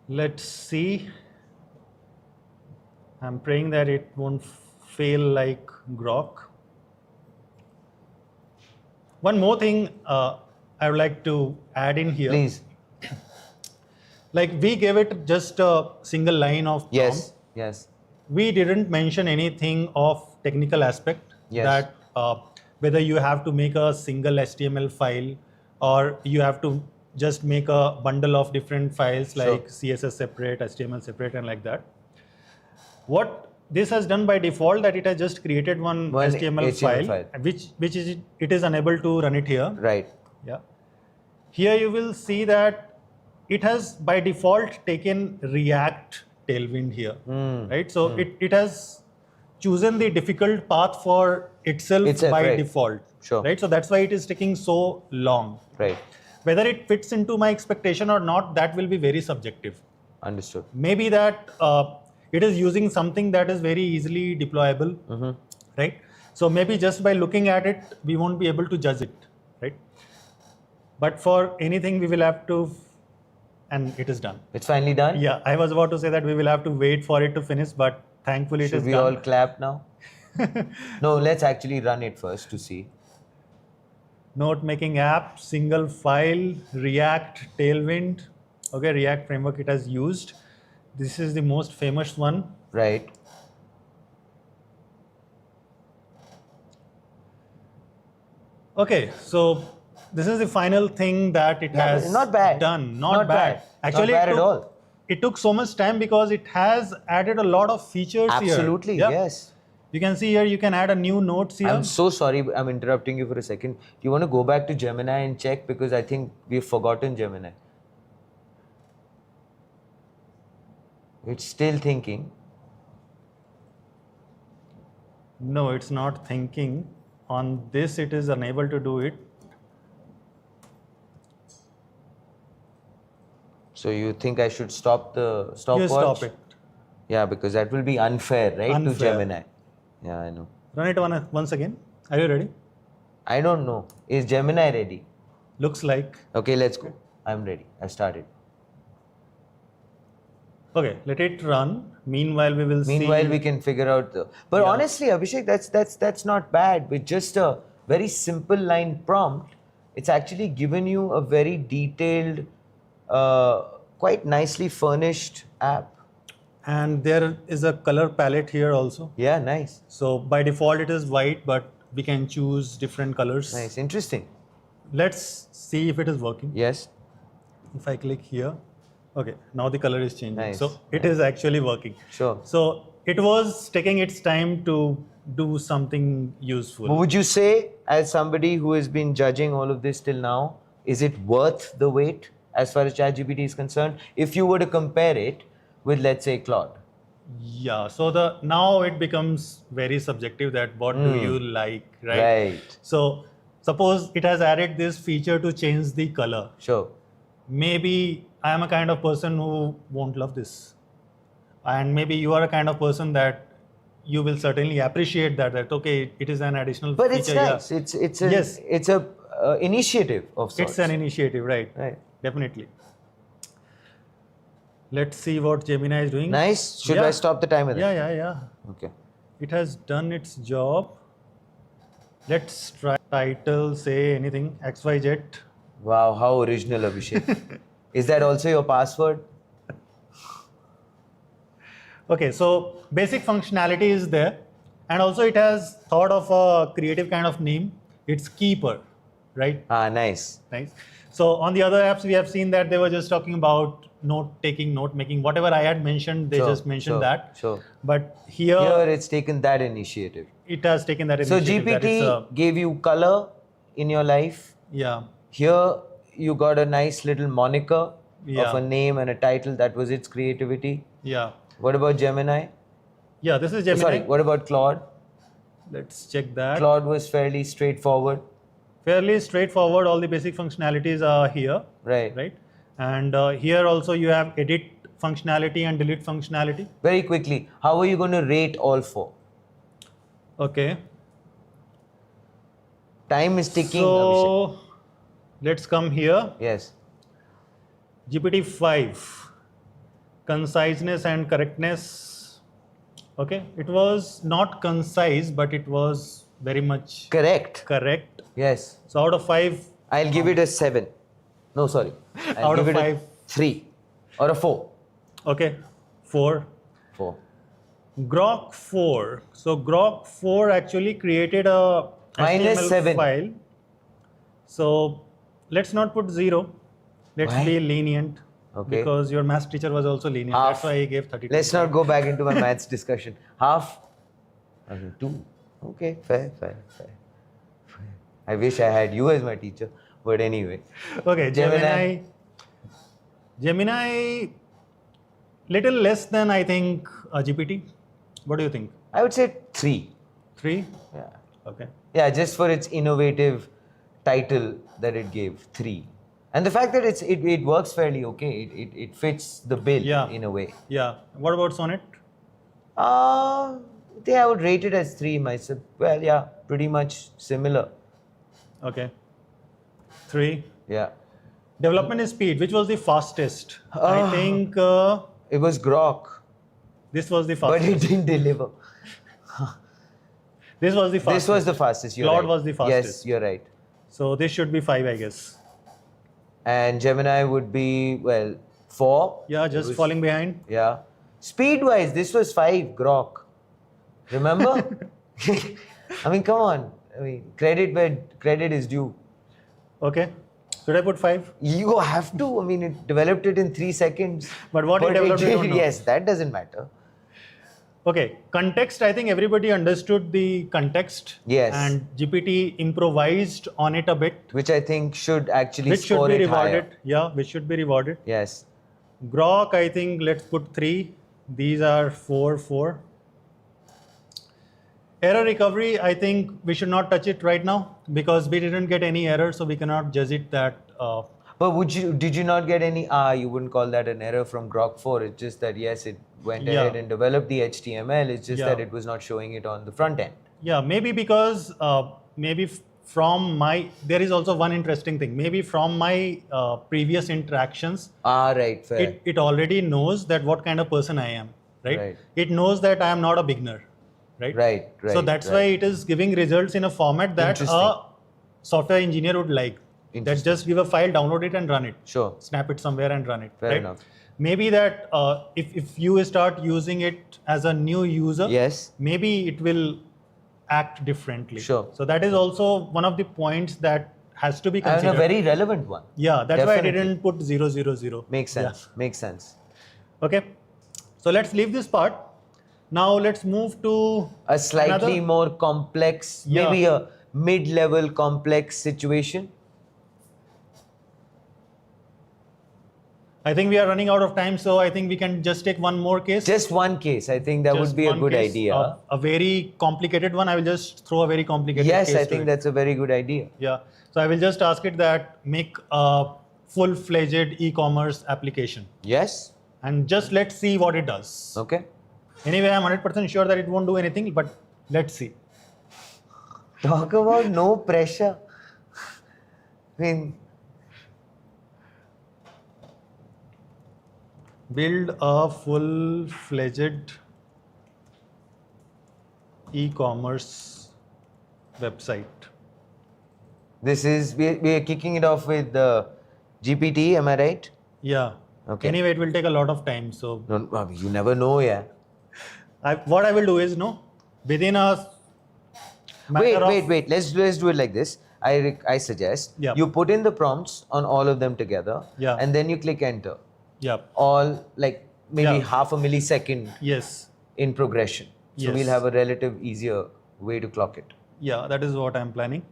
[SPEAKER 6] Let's see. I'm praying that it won't fail like Grok. One more thing I would like to add in here.
[SPEAKER 1] Please.
[SPEAKER 6] Like we gave it just a single line of prompt.
[SPEAKER 1] Yes, yes.
[SPEAKER 6] We didn't mention anything of technical aspect.
[SPEAKER 1] Yes.
[SPEAKER 6] That whether you have to make a single HTML file or you have to just make a bundle of different files like CSS separate, HTML separate, and like that. What this has done by default, that it has just created one HTML file, which is it is unable to run it here.
[SPEAKER 1] Right.
[SPEAKER 6] Yeah. Here you will see that it has by default taken React Tailwind here, right? So it has chosen the difficult path for itself by
[SPEAKER 1] right.
[SPEAKER 6] default,
[SPEAKER 1] Sure.
[SPEAKER 6] right? So that's why it is taking so long.
[SPEAKER 1] Right.
[SPEAKER 6] Whether it fits into my expectation or not, that will be very subjective.
[SPEAKER 1] Understood.
[SPEAKER 6] Maybe that it is using something that is very easily deployable, right? So maybe just by looking at it, we won't be able to judge it, right? But for anything, we will have to, and it is done.
[SPEAKER 1] It's finally done?
[SPEAKER 6] Yeah, I was about to say that we will have to wait for it to finish, but thankfully it is
[SPEAKER 1] Should we
[SPEAKER 6] done.
[SPEAKER 1] all clap now? No, let's actually run it first to see.
[SPEAKER 6] Note making app, single file, React Tailwind. Okay, React framework it has used. This is the most famous one.
[SPEAKER 1] Right.
[SPEAKER 6] Okay, so this is the final thing that it has
[SPEAKER 1] not bad.
[SPEAKER 6] done.
[SPEAKER 1] Not bad.
[SPEAKER 6] Actually,
[SPEAKER 1] Not bad at all.
[SPEAKER 6] It took so much time because it has added a lot of features here.
[SPEAKER 1] Absolutely,
[SPEAKER 6] Yep.
[SPEAKER 1] yes.
[SPEAKER 6] You can see here, you can add a new notes here.
[SPEAKER 1] I'm so sorry, I'm interrupting you for a second. Do you want to go back to Gemini and check? Because I think we've forgotten Gemini. It's still thinking.
[SPEAKER 6] No, it's not thinking. On this, it is unable to do it.
[SPEAKER 1] So you think I should stop the stopwatch?
[SPEAKER 6] You stop it.
[SPEAKER 1] Yeah, because that will be unfair, right, to
[SPEAKER 6] Unfair.
[SPEAKER 1] Gemini. Yeah, I know.
[SPEAKER 6] Run it once again. Are you ready?
[SPEAKER 1] I don't know. Is Gemini ready?
[SPEAKER 6] Looks like.
[SPEAKER 1] Okay, let's go. I'm ready. I started.
[SPEAKER 6] Okay, let it run. Meanwhile, we will see.
[SPEAKER 1] Meanwhile, we can figure out the. But
[SPEAKER 6] Yeah.
[SPEAKER 1] honestly, Abhishek, that's not bad. With just a very simple line prompt, it's actually given you a very detailed, quite nicely furnished app.
[SPEAKER 6] And there is a color palette here also.
[SPEAKER 1] Yeah, nice,
[SPEAKER 6] So by default, it is white, but we can choose different colors.
[SPEAKER 1] nice, interesting.
[SPEAKER 6] Let's see if it is working.
[SPEAKER 1] Yes,
[SPEAKER 6] If I click here, okay, now the color is changing.
[SPEAKER 1] Nice.
[SPEAKER 6] So it is actually working.
[SPEAKER 1] sure.
[SPEAKER 6] So it was taking its time to do something useful.
[SPEAKER 1] But would you say, as somebody who has been judging all of this till now, is it worth the wait as far as ChatGPT is concerned? If you were to compare it with, let's say, Claude.
[SPEAKER 6] Yeah, so now it becomes very subjective that what do you like, right?
[SPEAKER 1] Right.
[SPEAKER 6] So suppose it has added this feature to change the color.
[SPEAKER 1] Sure.
[SPEAKER 6] Maybe I am a kind of person who won't love this. And maybe you are a kind of person that you will certainly appreciate that okay, it is an additional
[SPEAKER 1] But
[SPEAKER 6] feature.
[SPEAKER 1] it's nice. It's a
[SPEAKER 6] Yes.
[SPEAKER 1] it's a initiative of sorts.
[SPEAKER 6] It's an initiative, right?
[SPEAKER 1] Right.
[SPEAKER 6] Definitely. Let's see what Gemini is doing.
[SPEAKER 1] Nice. Should
[SPEAKER 6] Yeah.
[SPEAKER 1] I stop the timer then?
[SPEAKER 6] Yeah.
[SPEAKER 1] Okay.
[SPEAKER 6] It has done its job. Let's try title, say anything, XYZ.
[SPEAKER 1] Wow, how original, Abhishek. Is that also your password?
[SPEAKER 6] Okay, so basic functionality is there. And also it has thought of a creative kind of name. It's Keeper, right?
[SPEAKER 1] Ah, nice.
[SPEAKER 6] Nice. So on the other apps, we have seen that they were just talking about note-taking, note-making. Whatever I had mentioned, they
[SPEAKER 1] Sure,
[SPEAKER 6] just mentioned
[SPEAKER 1] sure,
[SPEAKER 6] that.
[SPEAKER 1] sure.
[SPEAKER 6] But here,
[SPEAKER 1] Here it's taken that initiative.
[SPEAKER 6] it has taken that
[SPEAKER 1] So
[SPEAKER 6] initiative. that it's
[SPEAKER 1] GPT gave you color in your life.
[SPEAKER 6] yeah,
[SPEAKER 1] Here you got a nice little moniker of
[SPEAKER 6] Yeah.
[SPEAKER 1] a name and a title. That was its creativity.
[SPEAKER 6] yeah.
[SPEAKER 1] What about Gemini?
[SPEAKER 6] Yeah, this is
[SPEAKER 1] Oh,
[SPEAKER 6] Gemini.
[SPEAKER 1] sorry, what about Claude?
[SPEAKER 6] Let's check that.
[SPEAKER 1] Claude was fairly straightforward.
[SPEAKER 6] Fairly straightforward. All the basic functionalities are here.
[SPEAKER 1] Right.
[SPEAKER 6] Right. And here also you have edit functionality and delete functionality.
[SPEAKER 1] Very quickly, how are you going to rate all four?
[SPEAKER 6] Okay.
[SPEAKER 1] Time is ticking, Abhishek.
[SPEAKER 6] So let's come here.
[SPEAKER 1] Yes.
[SPEAKER 6] GPT-5, conciseness and correctness. Okay, it was not concise, but it was very much
[SPEAKER 1] Correct.
[SPEAKER 6] correct.
[SPEAKER 1] Yes.
[SPEAKER 6] So out of 5,
[SPEAKER 1] I'll give it a 7. No, sorry. I'll
[SPEAKER 6] Out
[SPEAKER 1] give
[SPEAKER 6] of
[SPEAKER 1] it a
[SPEAKER 6] 5.
[SPEAKER 1] 3 or a 4.
[SPEAKER 6] okay, 4.
[SPEAKER 1] 4.
[SPEAKER 6] Grok 4. So Grok 4 actually created a
[SPEAKER 1] Minus
[SPEAKER 6] HTML
[SPEAKER 1] 7.
[SPEAKER 6] file. So let's not put 0. Let's
[SPEAKER 1] Why?
[SPEAKER 6] be lenient.
[SPEAKER 1] Okay.
[SPEAKER 6] Because your maths teacher was also lenient.
[SPEAKER 1] Half.
[SPEAKER 6] That's why he gave 32.
[SPEAKER 1] Let's not go back into my maths discussion. Half? I mean, 2. Okay, fair. I wish I had you as my teacher. But anyway.
[SPEAKER 6] Okay, Gemini, little less than I think GPT. What do you think?
[SPEAKER 1] I would say 3.
[SPEAKER 6] 3?
[SPEAKER 1] Yeah.
[SPEAKER 6] Okay.
[SPEAKER 1] Yeah, just for its innovative title that it gave, 3. And the fact that it works fairly okay. It fits the bill
[SPEAKER 6] Yeah.
[SPEAKER 1] in a way.
[SPEAKER 6] Yeah. What about Sonnet?
[SPEAKER 1] I think I would rate it as 3 myself. Well, yeah, pretty much similar.
[SPEAKER 6] Okay. 3.
[SPEAKER 1] Yeah.
[SPEAKER 6] Development speed. Which was the fastest? I think
[SPEAKER 1] It was Grok,
[SPEAKER 6] this was the
[SPEAKER 1] but
[SPEAKER 6] fastest.
[SPEAKER 1] it didn't deliver.
[SPEAKER 6] This was the fastest.
[SPEAKER 1] This was the fastest. You're
[SPEAKER 6] Claude
[SPEAKER 1] right.
[SPEAKER 6] was the fastest.
[SPEAKER 1] Yes, you're right.
[SPEAKER 6] So this should be 5, I guess.
[SPEAKER 1] And Gemini would be, well, 4.
[SPEAKER 6] Yeah,
[SPEAKER 1] It
[SPEAKER 6] just
[SPEAKER 1] was-
[SPEAKER 6] falling behind.
[SPEAKER 1] Yeah. Speed-wise, this was 5, Grok. Remember? I mean, come on. I mean, credit where credit is due.
[SPEAKER 6] Okay. Should I put 5?
[SPEAKER 1] You have to. I mean, it developed it in 3 seconds.
[SPEAKER 6] But what it developed, we don't know.
[SPEAKER 1] Yes, that doesn't matter.
[SPEAKER 6] Okay, context, I think everybody understood the context.
[SPEAKER 1] Yes.
[SPEAKER 6] And GPT improvised on it a bit,
[SPEAKER 1] Which I think should actually
[SPEAKER 6] which should
[SPEAKER 1] score
[SPEAKER 6] be
[SPEAKER 1] it
[SPEAKER 6] rewarded.
[SPEAKER 1] higher.
[SPEAKER 6] Yeah, which should be rewarded.
[SPEAKER 1] Yes.
[SPEAKER 6] Grok, I think let's put 3. These are 4. Error recovery, I think we should not touch it right now because we didn't get any error, so we cannot judge it that.
[SPEAKER 1] But did you not get any, you wouldn't call that an error from Grok 4. It's just that, yes, it went
[SPEAKER 6] Yeah.
[SPEAKER 1] ahead and developed the HTML. It's just
[SPEAKER 6] Yeah.
[SPEAKER 1] that it was not showing it on the front end.
[SPEAKER 6] Yeah, maybe because from my, there is also one interesting thing. Maybe from my previous interactions,
[SPEAKER 1] Right, fair.
[SPEAKER 6] it already knows that what kind of person I am, right?
[SPEAKER 1] Right.
[SPEAKER 6] It knows that I am not a beginner, right?
[SPEAKER 1] Right,
[SPEAKER 6] So that's why it is giving results in a format that a
[SPEAKER 1] Interesting.
[SPEAKER 6] software engineer would like. That
[SPEAKER 1] Interesting.
[SPEAKER 6] just give a file, download it and run it.
[SPEAKER 1] Sure.
[SPEAKER 6] Snap it somewhere and run it.
[SPEAKER 1] Fair
[SPEAKER 6] right?
[SPEAKER 1] enough.
[SPEAKER 6] Maybe that if you start using it as a new user,
[SPEAKER 1] Yes.
[SPEAKER 6] maybe it will act differently.
[SPEAKER 1] Sure.
[SPEAKER 6] So that is also one of the points that has to be
[SPEAKER 1] And
[SPEAKER 6] considered.
[SPEAKER 1] a very relevant one.
[SPEAKER 6] Yeah, that's why I
[SPEAKER 1] Definitely.
[SPEAKER 6] didn't put 000.
[SPEAKER 1] Makes sense. Makes sense.
[SPEAKER 6] Okay. So let's leave this part. Now let's move to
[SPEAKER 1] A slightly
[SPEAKER 6] another-
[SPEAKER 1] more complex,
[SPEAKER 6] Yeah.
[SPEAKER 1] maybe a mid-level complex situation.
[SPEAKER 6] I think we are running out of time, so I think we can just take one more case.
[SPEAKER 1] Just one case. I think that
[SPEAKER 6] Just
[SPEAKER 1] would be a
[SPEAKER 6] one
[SPEAKER 1] good
[SPEAKER 6] case
[SPEAKER 1] idea.
[SPEAKER 6] of a very complicated one. I will just throw a very complicated
[SPEAKER 1] Yes,
[SPEAKER 6] case
[SPEAKER 1] I
[SPEAKER 6] to
[SPEAKER 1] think
[SPEAKER 6] it.
[SPEAKER 1] that's a very good idea.
[SPEAKER 6] Yeah. So I will just ask it that make a full-fledged e-commerce application.
[SPEAKER 1] Yes?
[SPEAKER 6] And just let's see what it does.
[SPEAKER 1] Okay.
[SPEAKER 6] Anyway, I'm 100% sure that it won't do anything, but let's see.
[SPEAKER 1] Talk about no pressure. I mean,
[SPEAKER 6] Build a full-fledged e-commerce website.
[SPEAKER 1] this is, we are kicking it off with the GPT, am I right?
[SPEAKER 6] Yeah.
[SPEAKER 1] Okay.
[SPEAKER 6] Anyway, it will take a lot of time. So
[SPEAKER 1] No, you never know, yeah.
[SPEAKER 6] what I will do is, within a matter
[SPEAKER 1] Wait. Let's do it like this. I suggest
[SPEAKER 6] Yeah.
[SPEAKER 1] you put in the prompts on all of them together,
[SPEAKER 6] Yeah.
[SPEAKER 1] and then you click enter.
[SPEAKER 6] Yep.
[SPEAKER 1] all like maybe
[SPEAKER 6] Yeah.
[SPEAKER 1] half a millisecond
[SPEAKER 6] Yes.
[SPEAKER 1] in progression. So
[SPEAKER 6] Yes.
[SPEAKER 1] we'll have a relative easier way to clock it.
[SPEAKER 6] Yeah, that is what I'm planning.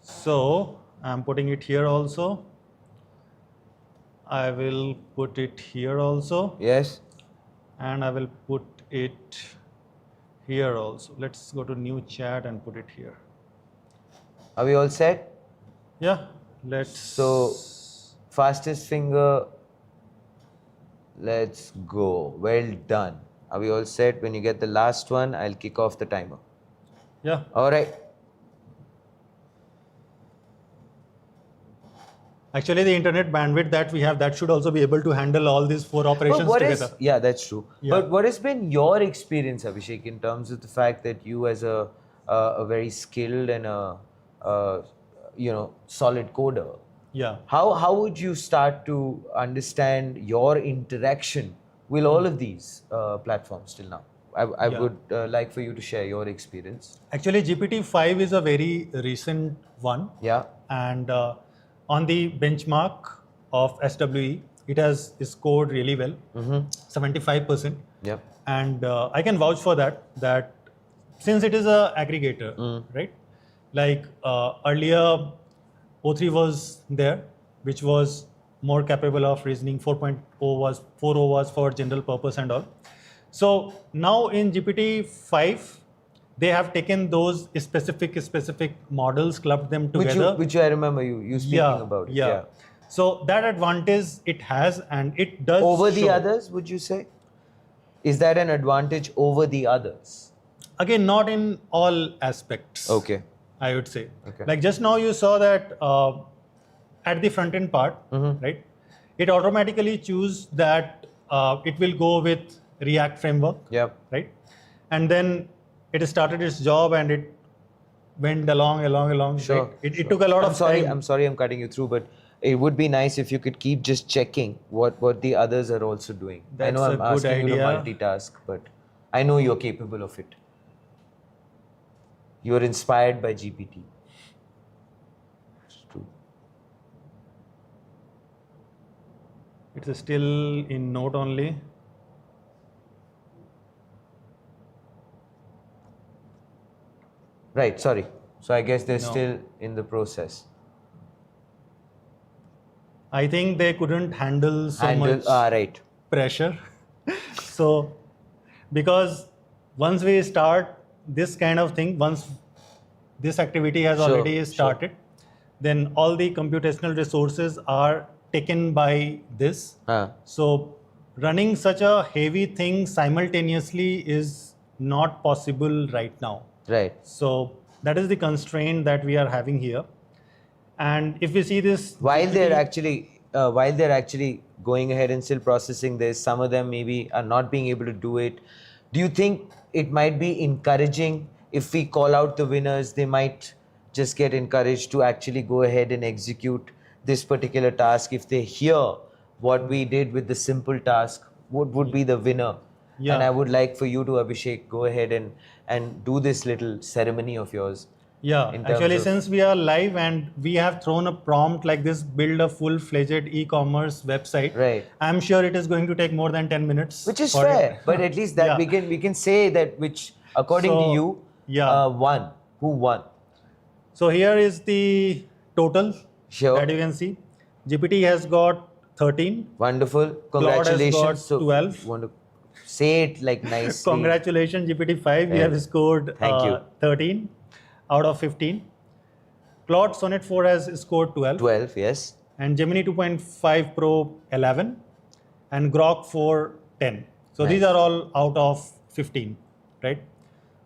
[SPEAKER 6] So I'm putting it here also. I will put it here also.
[SPEAKER 1] Yes?
[SPEAKER 6] And I will put it here also. Let's go to new chat and put it here.
[SPEAKER 1] Are we all set?
[SPEAKER 6] Yeah, let's.
[SPEAKER 1] So, fastest finger, let's go. Well done. Are we all set? When you get the last one, I'll kick off the timer.
[SPEAKER 6] Yeah.
[SPEAKER 1] All right.
[SPEAKER 6] Actually, the internet bandwidth that we have, that should also be able to handle all these 4 operations
[SPEAKER 1] But what
[SPEAKER 6] together.
[SPEAKER 1] is, yeah, that's true.
[SPEAKER 6] Yeah.
[SPEAKER 1] But what has been your experience, Abhishek, in terms of the fact that you, as a very skilled and a solid coder,
[SPEAKER 6] Yeah.
[SPEAKER 1] how would you start to understand your interaction with all of these platforms till now? I
[SPEAKER 6] Yeah.
[SPEAKER 1] would like for you to share your experience.
[SPEAKER 6] Actually, GPT-5 is a very recent one.
[SPEAKER 1] Yeah.
[SPEAKER 6] And on the benchmark of SWE, it has scored really well, 75%.
[SPEAKER 1] Yep.
[SPEAKER 6] And I can vouch for that since it is a aggregator, right? Like earlier, O3 was there, which was more capable of reasoning. 4.0 was 4.0 was for general purpose and all. So now in GPT-5, they have taken those specific models, clubbed them together.
[SPEAKER 1] Which I remember you speaking about.
[SPEAKER 6] Yeah. So that advantage it has, and it does
[SPEAKER 1] Over the
[SPEAKER 6] show.
[SPEAKER 1] others, would you say? Is that an advantage over the others?
[SPEAKER 6] Again, not in all aspects.
[SPEAKER 1] Okay.
[SPEAKER 6] I would say.
[SPEAKER 1] Okay.
[SPEAKER 6] Like just now you saw that at the front end part, right? It automatically choose that it will go with React framework,
[SPEAKER 1] Yep.
[SPEAKER 6] right? And then it started its job and it went along.
[SPEAKER 1] Sure.
[SPEAKER 6] Right? It took a lot of time.
[SPEAKER 1] I'm sorry I'm cutting you through, but it would be nice if you could keep just checking what the others are also doing. I know
[SPEAKER 6] That's
[SPEAKER 1] I'm
[SPEAKER 6] a good
[SPEAKER 1] asking you to
[SPEAKER 6] idea.
[SPEAKER 1] multitask, but I know you're capable of it. You're inspired by GPT. It's true.
[SPEAKER 6] It's still in Note only.
[SPEAKER 1] Right, sorry. So I guess they're
[SPEAKER 6] No.
[SPEAKER 1] still in the process.
[SPEAKER 6] I think they couldn't handle so much
[SPEAKER 1] Right.
[SPEAKER 6] pressure. So, because once we start this kind of thing, once this activity has
[SPEAKER 1] Sure,
[SPEAKER 6] already
[SPEAKER 1] sure.
[SPEAKER 6] started, then all the computational resources are taken by this. So, running such a heavy thing simultaneously is not possible right now.
[SPEAKER 1] Right.
[SPEAKER 6] So, that is the constraint that we are having here. And if we see this,
[SPEAKER 1] While they're actually going ahead and still processing this, some of them maybe are not being able to do it. Do you think it might be encouraging if we call out the winners? They might just get encouraged to actually go ahead and execute this particular task if they hear what we did with the simple task, what would be the winner.
[SPEAKER 6] Yeah.
[SPEAKER 1] And I would like for you to, Abhishek, go ahead and do this little ceremony of yours.
[SPEAKER 6] yeah,
[SPEAKER 1] in terms
[SPEAKER 6] actually,
[SPEAKER 1] of-
[SPEAKER 6] since we are live and we have thrown a prompt like this, build a full-fledged e-commerce website.
[SPEAKER 1] Right.
[SPEAKER 6] I'm sure it is going to take more than 10 minutes.
[SPEAKER 1] Which is
[SPEAKER 6] for
[SPEAKER 1] fair,
[SPEAKER 6] it.
[SPEAKER 1] but at least that
[SPEAKER 6] Yeah.
[SPEAKER 1] we can say that which, according to
[SPEAKER 6] So,
[SPEAKER 1] you,
[SPEAKER 6] yeah.
[SPEAKER 1] won. Who won?
[SPEAKER 6] So here is the total
[SPEAKER 1] Sure.
[SPEAKER 6] that you can see. GPT has got 13.
[SPEAKER 1] Wonderful.
[SPEAKER 6] Claude has
[SPEAKER 1] Congratulations.
[SPEAKER 6] got 12.
[SPEAKER 1] Want to say it like nicely.
[SPEAKER 6] Congratulations, GPT-5. We
[SPEAKER 1] Yeah.
[SPEAKER 6] have scored
[SPEAKER 1] Thank you.
[SPEAKER 6] 13 out of 15. Claude Sonnet 4 has scored 12.
[SPEAKER 1] 12, yes.
[SPEAKER 6] And Gemini 2.5 Pro 11. And Grok 4 10. So
[SPEAKER 1] Nice.
[SPEAKER 6] these are all out of 15, right?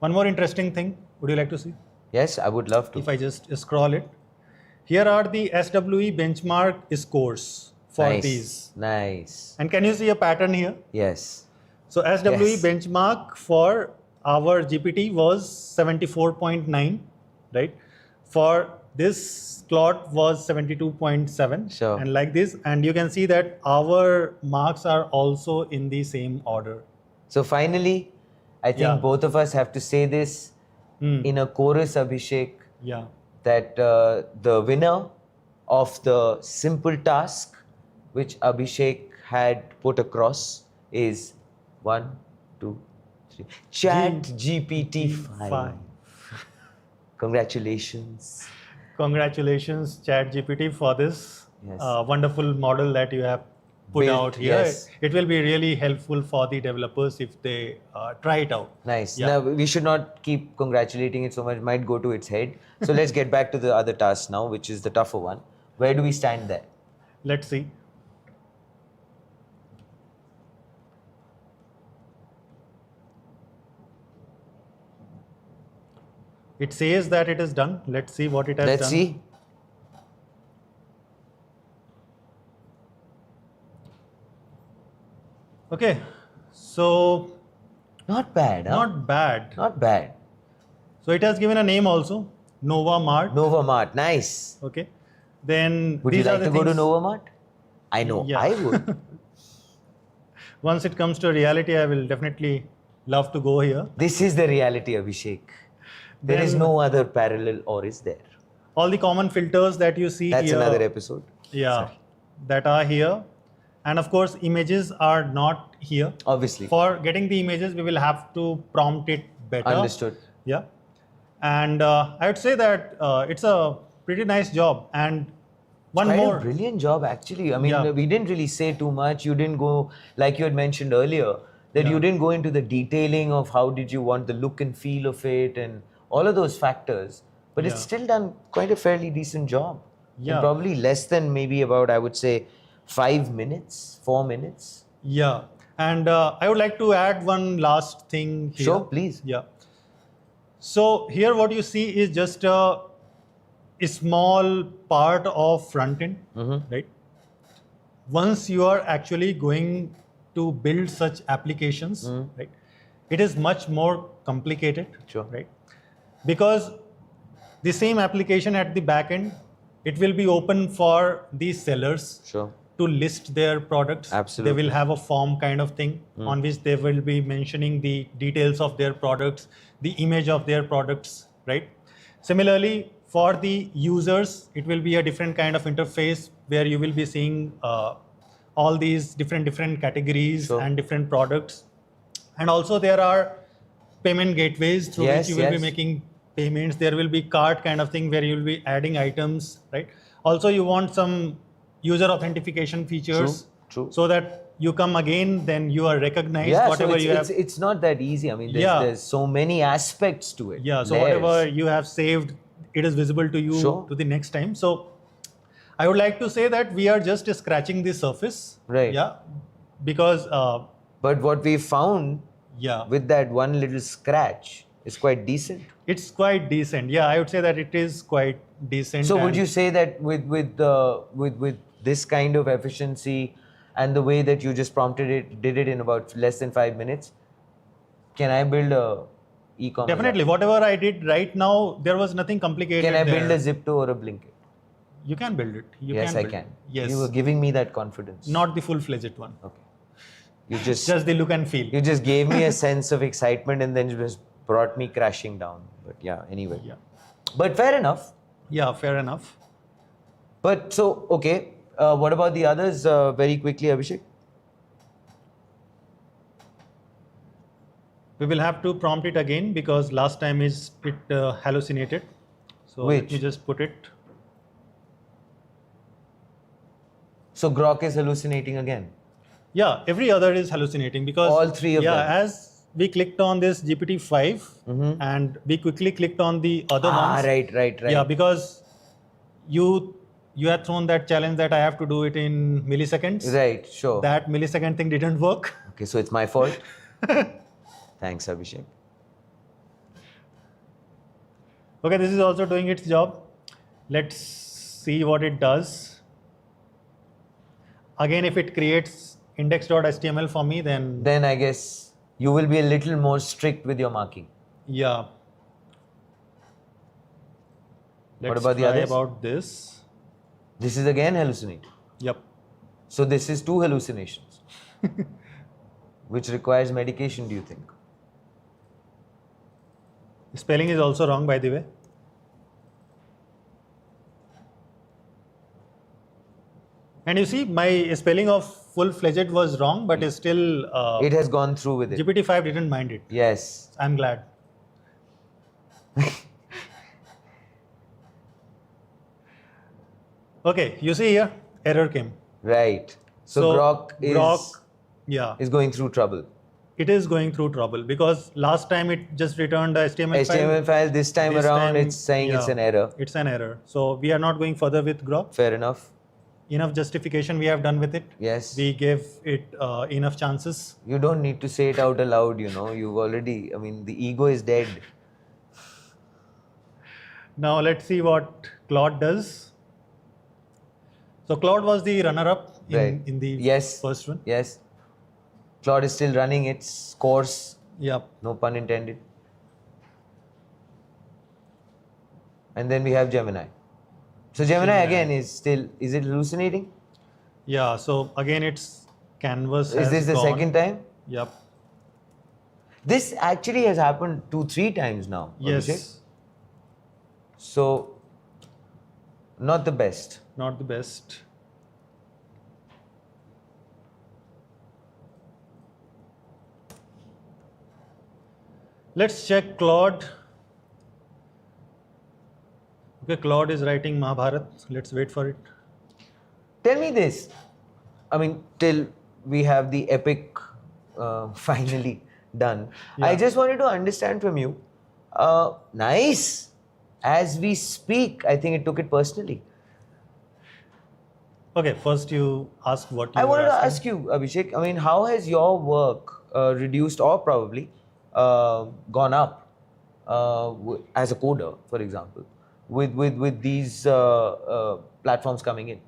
[SPEAKER 6] One more interesting thing. Would you like to see?
[SPEAKER 1] Yes, I would love to.
[SPEAKER 6] If I just scroll it. Here are the SWE benchmark scores for
[SPEAKER 1] Nice.
[SPEAKER 6] these.
[SPEAKER 1] Nice.
[SPEAKER 6] And can you see a pattern here?
[SPEAKER 1] Yes.
[SPEAKER 6] So SWE
[SPEAKER 1] Yes.
[SPEAKER 6] benchmark for our GPT was 74.9, right? For this Claude was 72.7.
[SPEAKER 1] Sure.
[SPEAKER 6] And like this, and you can see that our marks are also in the same order.
[SPEAKER 1] So finally, I think
[SPEAKER 6] Yeah.
[SPEAKER 1] both of us have to say this in a chorus, Abhishek,
[SPEAKER 6] Yeah.
[SPEAKER 1] that the winner of the simple task which Abhishek had put across is 1, 2, 3. ChatGPT 5. Congratulations.
[SPEAKER 6] Congratulations, ChatGPT, for this
[SPEAKER 1] Yes.
[SPEAKER 6] wonderful model that you have put
[SPEAKER 1] Built,
[SPEAKER 6] out here.
[SPEAKER 1] yes.
[SPEAKER 6] It will be really helpful for the developers if they try it out.
[SPEAKER 1] Nice.
[SPEAKER 6] Yeah.
[SPEAKER 1] Now, we should not keep congratulating it so much. It might go to its head. So let's get back to the other task now, which is the tougher one. Where do we stand there?
[SPEAKER 6] Let's see. It says that it is done. Let's see what it has
[SPEAKER 1] Let's
[SPEAKER 6] done.
[SPEAKER 1] see.
[SPEAKER 6] Okay, so
[SPEAKER 1] Not bad, huh?
[SPEAKER 6] not bad.
[SPEAKER 1] Not bad.
[SPEAKER 6] So it has given a name also, Nova Mart.
[SPEAKER 1] Nova Mart, nice.
[SPEAKER 6] Okay, then
[SPEAKER 1] Would you
[SPEAKER 6] these are
[SPEAKER 1] like
[SPEAKER 6] the
[SPEAKER 1] to go to
[SPEAKER 6] things-
[SPEAKER 1] Nova Mart? I know,
[SPEAKER 6] Yeah.
[SPEAKER 1] I would.
[SPEAKER 6] Once it comes to reality, I will definitely love to go here.
[SPEAKER 1] This is the reality, Abhishek. There is
[SPEAKER 6] Then-
[SPEAKER 1] no other parallel, or is there?
[SPEAKER 6] All the common filters that you see
[SPEAKER 1] That's
[SPEAKER 6] here,
[SPEAKER 1] another episode.
[SPEAKER 6] yeah,
[SPEAKER 1] Sorry.
[SPEAKER 6] that are here, and of course, images are not here.
[SPEAKER 1] Obviously.
[SPEAKER 6] For getting the images, we will have to prompt it better.
[SPEAKER 1] Understood.
[SPEAKER 6] Yeah, and I would say that it's a pretty nice job. And one
[SPEAKER 1] Quite
[SPEAKER 6] more,
[SPEAKER 1] a brilliant job, actually. I mean,
[SPEAKER 6] Yeah.
[SPEAKER 1] we didn't really say too much. You didn't go, like you had mentioned earlier, that you didn't go into the detailing of how did you want the look and feel of it and all of those factors. But it's
[SPEAKER 6] Yeah.
[SPEAKER 1] still done quite a fairly decent job.
[SPEAKER 6] Yeah.
[SPEAKER 1] In probably less than maybe about, I would say, 5 minutes, 4 minutes.
[SPEAKER 6] yeah, and I would like to add one last thing here.
[SPEAKER 1] Sure, please.
[SPEAKER 6] Yeah. So here, what you see is just a small part of front end,
[SPEAKER 1] Mm-hmm.
[SPEAKER 6] right? Once you are actually going to build such applications, right, it is much more complicated,
[SPEAKER 1] Mm-hmm. Sure.
[SPEAKER 6] right? Because the same application at the back end, it will be open for the sellers
[SPEAKER 1] Sure.
[SPEAKER 6] to list their products.
[SPEAKER 1] Absolutely.
[SPEAKER 6] They will have a form kind of thing on which they will be mentioning the details of their products, the image of their products, right? Similarly, for the users, it will be a different kind of interface where you will be seeing all these different categories
[SPEAKER 1] Sure.
[SPEAKER 6] and different products. And also there are payment gateways through
[SPEAKER 1] Yes,
[SPEAKER 6] which you will
[SPEAKER 1] yes.
[SPEAKER 6] be making payments. There will be cart kind of thing where you will be adding items, right? Also, you want some user authentication features,
[SPEAKER 1] True.
[SPEAKER 6] so that you come again, then you are recognized.
[SPEAKER 1] Yeah,
[SPEAKER 6] whatever
[SPEAKER 1] so it's,
[SPEAKER 6] you have,
[SPEAKER 1] it's not that easy. I mean, there's,
[SPEAKER 6] Yeah.
[SPEAKER 1] there's so many aspects to it.
[SPEAKER 6] yeah. So
[SPEAKER 1] Layers.
[SPEAKER 6] whatever you have saved, it is visible to you
[SPEAKER 1] Sure.
[SPEAKER 6] to the next time. So I would like to say that we are just scratching the surface.
[SPEAKER 1] Right.
[SPEAKER 6] Yeah, because
[SPEAKER 1] But what we found
[SPEAKER 6] yeah,
[SPEAKER 1] with that one little scratch is quite decent.
[SPEAKER 6] it's quite decent. Yeah, I would say that it is quite decent.
[SPEAKER 1] So would
[SPEAKER 6] and-
[SPEAKER 1] you say that with this kind of efficiency and the way that you just prompted it, did it in about less than 5 minutes, can I build a e-commerce?
[SPEAKER 6] Definitely,
[SPEAKER 1] app?
[SPEAKER 6] whatever I did right now, there was nothing complicated.
[SPEAKER 1] Can I build
[SPEAKER 6] there.
[SPEAKER 1] a Zipto or a Blinkit?
[SPEAKER 6] You can build it. You
[SPEAKER 1] Yes,
[SPEAKER 6] can
[SPEAKER 1] I
[SPEAKER 6] build
[SPEAKER 1] can.
[SPEAKER 6] it. Yes.
[SPEAKER 1] You were giving me that confidence.
[SPEAKER 6] Not the full-fledged one.
[SPEAKER 1] Okay. You just
[SPEAKER 6] the look and feel.
[SPEAKER 1] you just gave me a sense of excitement and then just brought me crashing down. But yeah, anyway.
[SPEAKER 6] Yeah.
[SPEAKER 1] But fair enough.
[SPEAKER 6] Yeah, fair enough.
[SPEAKER 1] But so, okay. What about the others very quickly, Abhishek?
[SPEAKER 6] We will have to prompt it again because last time it hallucinated. So let
[SPEAKER 1] Which?
[SPEAKER 6] me just put it.
[SPEAKER 1] So Grok is hallucinating again.
[SPEAKER 6] Yeah, every other is hallucinating because
[SPEAKER 1] All three of them.
[SPEAKER 6] as we clicked on this GPT-5 and we quickly clicked on the other ones.
[SPEAKER 1] Right.
[SPEAKER 6] Yeah, because you had thrown that challenge that I have to do it in milliseconds.
[SPEAKER 1] Right, sure.
[SPEAKER 6] That millisecond thing didn't work.
[SPEAKER 1] Okay, so it's my fault. Thanks, Abhishek.
[SPEAKER 6] Okay, this is also doing its job. Let's see what it does. Again, if it creates index.html for me, then
[SPEAKER 1] Then I guess you will be a little more strict with your marking.
[SPEAKER 6] yeah.
[SPEAKER 1] What
[SPEAKER 6] Let's
[SPEAKER 1] about the
[SPEAKER 6] try
[SPEAKER 1] others?
[SPEAKER 6] about this.
[SPEAKER 1] This is again hallucinating.
[SPEAKER 6] Yep.
[SPEAKER 1] So this is 2 hallucinations. Which requires medication, do you think?
[SPEAKER 6] Spelling is also wrong, by the way. And you see, my spelling of full-fledged was wrong, but it's still
[SPEAKER 1] It has gone through with it.
[SPEAKER 6] GPT-5 didn't mind it.
[SPEAKER 1] Yes.
[SPEAKER 6] I'm glad. Okay, you see here, error came.
[SPEAKER 1] Right. So Grok
[SPEAKER 6] yeah,
[SPEAKER 1] is going through trouble.
[SPEAKER 6] it is going through trouble because last time it just returned a HTML file.
[SPEAKER 1] HTML file, this time around it's saying it's
[SPEAKER 6] yeah,
[SPEAKER 1] an error.
[SPEAKER 6] It's an error. So we are not going further with Grok.
[SPEAKER 1] Fair enough.
[SPEAKER 6] Enough justification we have done with it.
[SPEAKER 1] Yes.
[SPEAKER 6] We gave it enough chances.
[SPEAKER 1] You don't need to say it out aloud, you know. You've already, I mean, the ego is dead.
[SPEAKER 6] Now let's see what Claude does. So Claude was the runner-up in the first one.
[SPEAKER 1] Yes. Claude is still running its course.
[SPEAKER 6] Yep.
[SPEAKER 1] No pun intended. And then we have Gemini. So Gemini again is still, is it hallucinating?
[SPEAKER 6] Yeah, so again it's canvas.
[SPEAKER 1] Is this the second time?
[SPEAKER 6] Yep.
[SPEAKER 1] This actually has happened 2-3 times now.
[SPEAKER 6] Yes.
[SPEAKER 1] Abhishek. So, not the best.
[SPEAKER 6] Not the best. Let's check Claude. Okay, Claude is writing Mahabharat. Let's wait for it.
[SPEAKER 1] Tell me this. I mean, till we have the epic finally done. I just wanted to understand from you. Nice. As we speak, I think it took it personally.
[SPEAKER 6] Okay, first you ask what you
[SPEAKER 1] I wanted
[SPEAKER 6] were
[SPEAKER 1] to
[SPEAKER 6] asking.
[SPEAKER 1] ask you, Abhishek, I mean, how has your work reduced or probably gone up as a coder, for example, with these platforms coming in?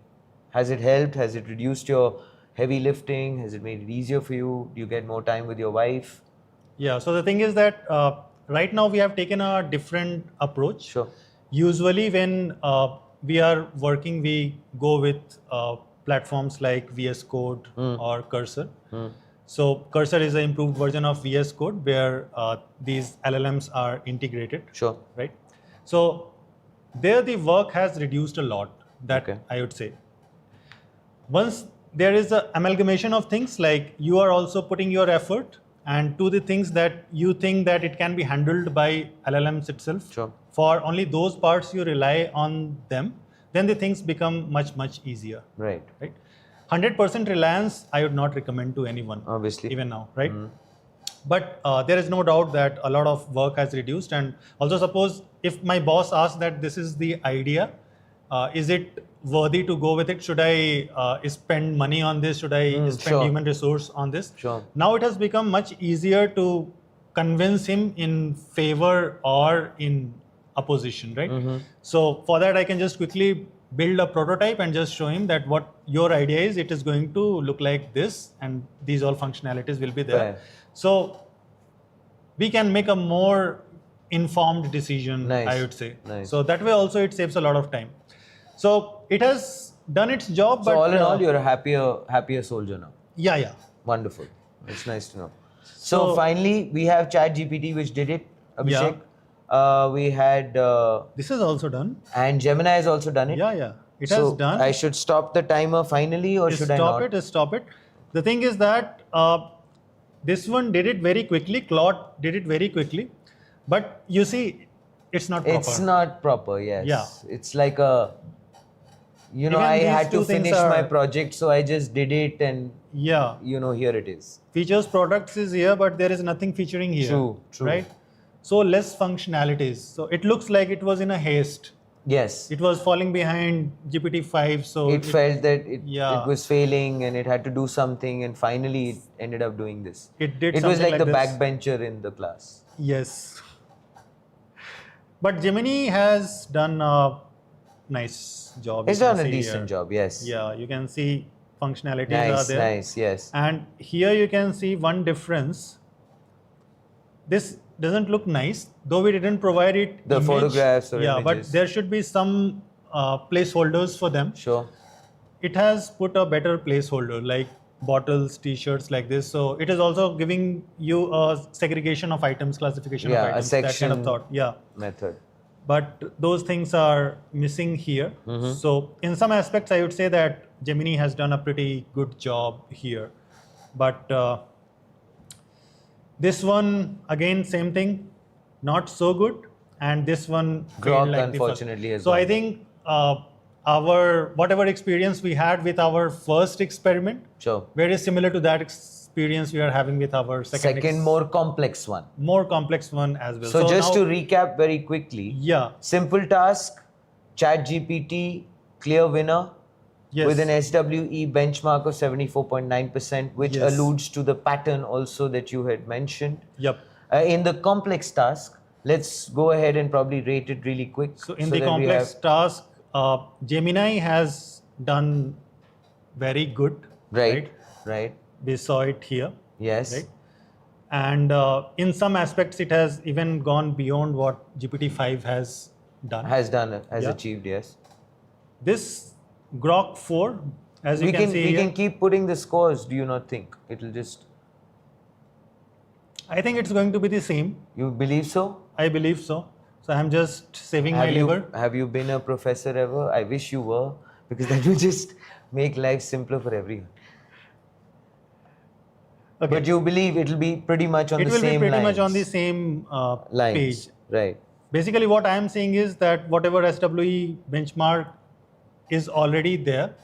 [SPEAKER 1] Has it helped? Has it reduced your heavy lifting? Has it made it easier for you? Do you get more time with your wife?
[SPEAKER 6] Yeah, so the thing is that right now we have taken a different approach.
[SPEAKER 1] Sure.
[SPEAKER 6] Usually when we are working, we go with platforms like VS Code or Cursor. So Cursor is an improved version of VS Code where these LLMs are integrated.
[SPEAKER 1] Sure.
[SPEAKER 6] Right? So there the work has reduced a lot, that I would say. Once there is an amalgamation of things, like you are also putting your effort and to the things that you think that it can be handled by LLMs itself.
[SPEAKER 1] Sure.
[SPEAKER 6] For only those parts you rely on them, then the things become much, much easier.
[SPEAKER 1] Right.
[SPEAKER 6] Right. 100% reliance, I would not recommend to anyone.
[SPEAKER 1] Obviously.
[SPEAKER 6] Even now, right? But there is no doubt that a lot of work has reduced. And also suppose if my boss asks that this is the idea, is it worthy to go with it? Should I spend money on this? Should I spend human resource on this?
[SPEAKER 1] Sure.
[SPEAKER 6] Now it has become much easier to convince him in favor or in opposition, right? So for that, I can just quickly build a prototype and just show him that what your idea is, it is going to look like this and these all functionalities will be there.
[SPEAKER 1] Right.
[SPEAKER 6] So we can make a more informed decision,
[SPEAKER 1] Nice.
[SPEAKER 6] I would say.
[SPEAKER 1] Nice.
[SPEAKER 6] So that way also it saves a lot of time. So it has done its job,
[SPEAKER 1] So
[SPEAKER 6] but
[SPEAKER 1] all in all, you're a happier soldier now.
[SPEAKER 6] yeah.
[SPEAKER 1] Wonderful. It's nice to know. So finally, we have ChatGPT, which did it, Abhishek. We had...
[SPEAKER 6] This is also done.
[SPEAKER 1] and Gemini has also done it.
[SPEAKER 6] Yeah. It
[SPEAKER 1] So
[SPEAKER 6] has done.
[SPEAKER 1] I should stop the timer finally, or should I not?
[SPEAKER 6] Stop it. The thing is that this one did it very quickly. Claude did it very quickly. But you see, it's not proper.
[SPEAKER 1] It's not proper, yes.
[SPEAKER 6] Yeah.
[SPEAKER 1] It's like a... You know,
[SPEAKER 6] Even
[SPEAKER 1] I
[SPEAKER 6] these
[SPEAKER 1] had to
[SPEAKER 6] two things
[SPEAKER 1] finish my
[SPEAKER 6] are-
[SPEAKER 1] project, so I just did it and,
[SPEAKER 6] Yeah.
[SPEAKER 1] you know, here it is.
[SPEAKER 6] Features products is here, but there is nothing featuring here.
[SPEAKER 1] True.
[SPEAKER 6] Right? So less functionalities. So it looks like it was in a haste.
[SPEAKER 1] Yes.
[SPEAKER 6] It was falling behind GPT-5. So
[SPEAKER 1] It felt that it
[SPEAKER 6] Yeah.
[SPEAKER 1] was failing and it had to do something, and finally it ended up doing this.
[SPEAKER 6] It did
[SPEAKER 1] It was
[SPEAKER 6] something
[SPEAKER 1] like the
[SPEAKER 6] this.
[SPEAKER 1] backbencher in the class.
[SPEAKER 6] Yes. But Gemini has done a nice job.
[SPEAKER 1] It's
[SPEAKER 6] you can
[SPEAKER 1] done a
[SPEAKER 6] see
[SPEAKER 1] decent
[SPEAKER 6] here.
[SPEAKER 1] job, yes.
[SPEAKER 6] Yeah, you can see functionalities are
[SPEAKER 1] Nice,
[SPEAKER 6] there.
[SPEAKER 1] nice, yes.
[SPEAKER 6] And here you can see one difference. This doesn't look nice, though we didn't provide it
[SPEAKER 1] The
[SPEAKER 6] image.
[SPEAKER 1] photographs or
[SPEAKER 6] yeah,
[SPEAKER 1] images.
[SPEAKER 6] but there should be some placeholders for them.
[SPEAKER 1] Sure.
[SPEAKER 6] It has put a better placeholder like bottles, t-shirts like this. So it is also giving you a segregation of items, classification of
[SPEAKER 1] Yeah, a
[SPEAKER 6] items, that kind
[SPEAKER 1] section
[SPEAKER 6] of thought. Yeah.
[SPEAKER 1] method.
[SPEAKER 6] but those things are missing here. So in some aspects, I would say that Gemini has done a pretty good job here. But this one, again, same thing, not so good. And this one failed
[SPEAKER 1] Grok,
[SPEAKER 6] like the first.
[SPEAKER 1] unfortunately, has
[SPEAKER 6] So
[SPEAKER 1] gone.
[SPEAKER 6] I think our whatever experience we had with our first experiment,
[SPEAKER 1] Sure.
[SPEAKER 6] very similar to that experience we are having with our
[SPEAKER 1] Second, more complex one.
[SPEAKER 6] more complex one as well.
[SPEAKER 1] So just
[SPEAKER 6] now-
[SPEAKER 1] to recap very quickly,
[SPEAKER 6] Yeah.
[SPEAKER 1] simple task, ChatGPT, clear winner,
[SPEAKER 6] Yes.
[SPEAKER 1] with an SWE benchmark of 74.9%, which
[SPEAKER 6] Yes.
[SPEAKER 1] alludes to the pattern also that you had mentioned.
[SPEAKER 6] Yep.
[SPEAKER 1] In the complex task, let's go ahead and probably rate it really quick.
[SPEAKER 6] So in the
[SPEAKER 1] that we
[SPEAKER 6] complex
[SPEAKER 1] have-
[SPEAKER 6] task, Gemini has done very good.
[SPEAKER 1] Right.
[SPEAKER 6] We saw it here.
[SPEAKER 1] Yes.
[SPEAKER 6] Right. And in some aspects, it has even gone beyond what GPT-5 has done.
[SPEAKER 1] Has
[SPEAKER 6] Yeah.
[SPEAKER 1] achieved, yes.
[SPEAKER 6] This Grok 4, as you
[SPEAKER 1] We
[SPEAKER 6] can
[SPEAKER 1] can
[SPEAKER 6] see
[SPEAKER 1] we
[SPEAKER 6] here,
[SPEAKER 1] can keep putting the scores, do you not think? It'll just,
[SPEAKER 6] I think it's going to be the same.
[SPEAKER 1] you believe so?
[SPEAKER 6] I believe so. So I'm just saving my
[SPEAKER 1] you,
[SPEAKER 6] labor.
[SPEAKER 1] have you been a professor ever? I wish you were, because that would just make life simpler for everyone.
[SPEAKER 6] Okay.
[SPEAKER 1] But you believe it'll be pretty much on
[SPEAKER 6] It
[SPEAKER 1] the
[SPEAKER 6] will
[SPEAKER 1] same
[SPEAKER 6] be pretty
[SPEAKER 1] lines.
[SPEAKER 6] much on the same
[SPEAKER 1] lines.
[SPEAKER 6] page.
[SPEAKER 1] Right.
[SPEAKER 6] Basically, what I am saying is that whatever SWE benchmark is already there,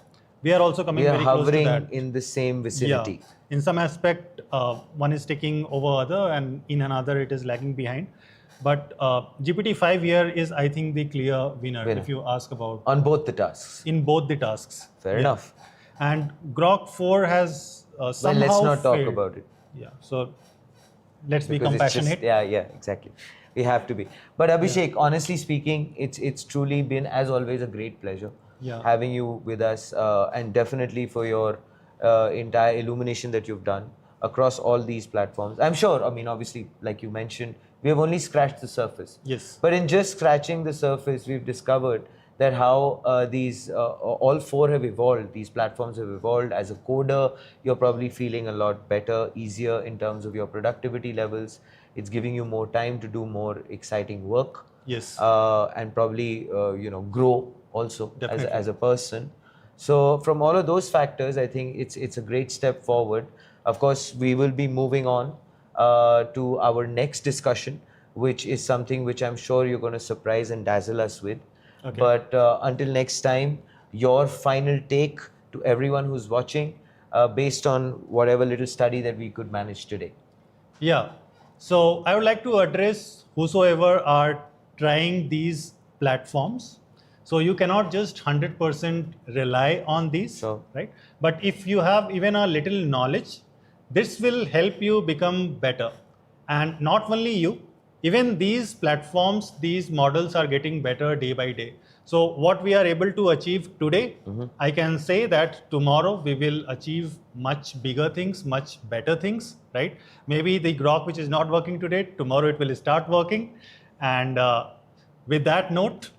[SPEAKER 6] we are also coming
[SPEAKER 1] We are
[SPEAKER 6] very close to
[SPEAKER 1] hovering
[SPEAKER 6] that.
[SPEAKER 1] in the same vicinity.
[SPEAKER 6] Yeah. In some aspect, one is taking over other, and in another, it is lagging behind. But GPT-5 here is, I think, the clear winner, if you ask about
[SPEAKER 1] On both the tasks.
[SPEAKER 6] in both the tasks.
[SPEAKER 1] Fair enough.
[SPEAKER 6] And Grok 4 has somehow
[SPEAKER 1] Well, let's not talk
[SPEAKER 6] failed.
[SPEAKER 1] about it.
[SPEAKER 6] Yeah. So let's be
[SPEAKER 1] Because it's just-
[SPEAKER 6] compassionate.
[SPEAKER 1] yeah, exactly. We have to be. But Abhishek, honestly speaking, it's truly been, as always, a great pleasure
[SPEAKER 6] Yeah.
[SPEAKER 1] having you with us, and definitely for your entire illumination that you've done across all these platforms. I'm sure, I mean, obviously, like you mentioned, we have only scratched the surface.
[SPEAKER 6] Yes.
[SPEAKER 1] But in just scratching the surface, we've discovered that how these all four have evolved. These platforms have evolved. As a coder, you're probably feeling a lot better, easier in terms of your productivity levels. It's giving you more time to do more exciting work.
[SPEAKER 6] Yes.
[SPEAKER 1] And probably grow also
[SPEAKER 6] Definitely.
[SPEAKER 1] as a person. So from all of those factors, I think it's a great step forward. Of course, we will be moving on to our next discussion, which is something which I'm sure you're going to surprise and dazzle us with.
[SPEAKER 6] Okay.
[SPEAKER 1] But until next time, your final take to everyone who's watching, based on whatever little study that we could manage today.
[SPEAKER 6] Yeah. So I would like to address whosoever are trying these platforms. So you cannot just 100% rely on these,
[SPEAKER 1] Sure.
[SPEAKER 6] right? But if you have even a little knowledge, this will help you become better. And not only you, even these platforms, these models are getting better day by day. So what we are able to achieve today, I can say that tomorrow we will achieve much bigger things, much better things, right? Maybe the Grok which is not working today, tomorrow it will start working. And with that note,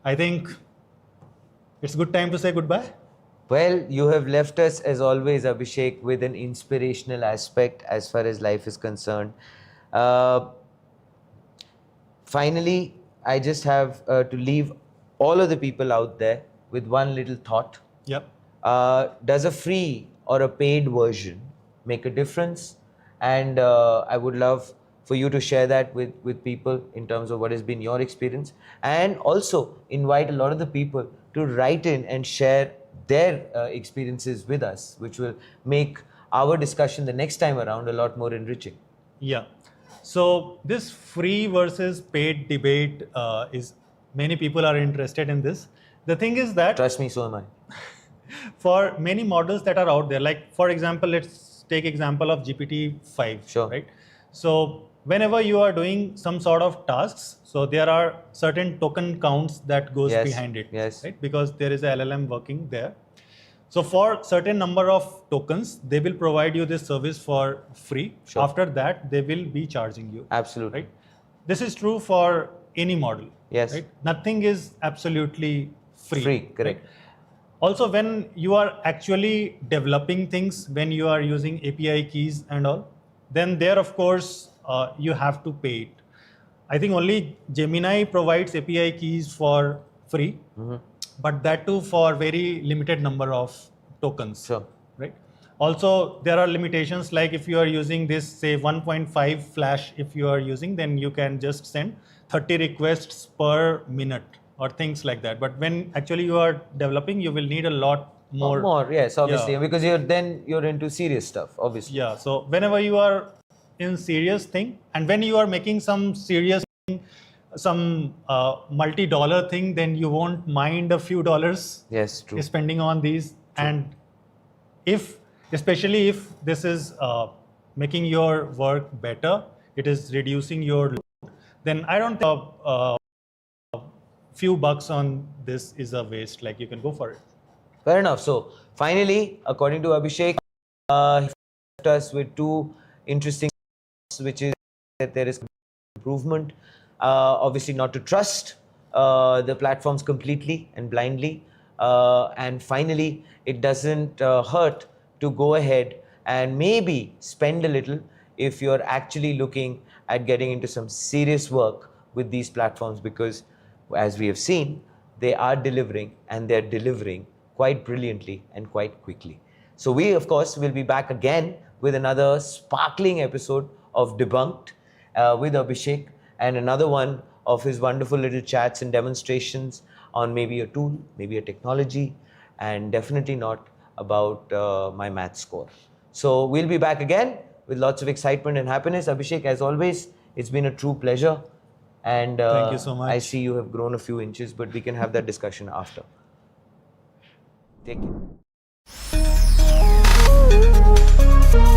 [SPEAKER 6] I think it's good time to say goodbye.
[SPEAKER 1] Well, you have left us, as always, Abhishek, with an inspirational aspect as far as life is concerned. Finally, I just have to leave all of the people out there with one little thought.
[SPEAKER 6] Yep.
[SPEAKER 1] Does a free or a paid version make a difference? And I would love for you to share that with people in terms of what has been your experience, and also invite a lot of the people to write in and share their experiences with us, which will make our discussion the next time around a lot more enriching.
[SPEAKER 6] Yeah. So this free versus paid debate is, many people are interested in this. The thing is that
[SPEAKER 1] Trust me, so am I.
[SPEAKER 6] for many models that are out there, like for example, let's take example of GPT-5,
[SPEAKER 1] Sure.
[SPEAKER 6] right? So whenever you are doing some sort of tasks, so there are certain token counts that goes
[SPEAKER 1] Yes,
[SPEAKER 6] behind it,
[SPEAKER 1] yes.
[SPEAKER 6] right? Because there is a LLM working there. So for certain number of tokens, they will provide you this service for free.
[SPEAKER 1] Sure.
[SPEAKER 6] After that, they will be charging you.
[SPEAKER 1] Absolutely.
[SPEAKER 6] Right? This is true for any model.
[SPEAKER 1] Yes.
[SPEAKER 6] Right? Nothing is absolutely free.
[SPEAKER 1] Free, correct.
[SPEAKER 6] right? Also, when you are actually developing things, when you are using API keys and all, then there, of course, you have to pay it. I think only Gemini provides API keys for free, but that too for very limited number of tokens.
[SPEAKER 1] Sure.
[SPEAKER 6] Right. Also, there are limitations like if you are using this, say 1.5 flash, if you are using, then you can just send 30 requests per minute or things like that. But when actually you are developing, you will need a lot more.
[SPEAKER 1] More, yes, obviously,
[SPEAKER 6] Yeah.
[SPEAKER 1] because you're into serious stuff, obviously.
[SPEAKER 6] Yeah. So whenever you are in serious thing, and when you are making some serious thing, some multi-dollar thing, then you won't mind a few dollars
[SPEAKER 1] Yes, true.
[SPEAKER 6] spending on these. And especially if this is making your work better, it is reducing your load, then I don't think a few bucks on this is a waste. Like you can go for it.
[SPEAKER 1] Fair enough. So finally, according to Abhishek, he left us with two interesting thoughts, which is that there is improvement. Obviously, not to trust the platforms completely and blindly. And finally, it doesn't hurt to go ahead and maybe spend a little if you're actually looking at getting into some serious work with these platforms, because as we have seen, they are delivering, and they're delivering quite brilliantly and quite quickly. So we, of course, will be back again with another sparkling episode of Debunked with Abhishek, and another one of his wonderful little chats and demonstrations on maybe a tool, maybe a technology, and definitely not about my math score. So we'll be back again with lots of excitement and happiness. Abhishek, as always, it's been a true pleasure. And
[SPEAKER 6] Thank you so much.
[SPEAKER 1] I see you have grown a few inches, but we can have that discussion after. Take care.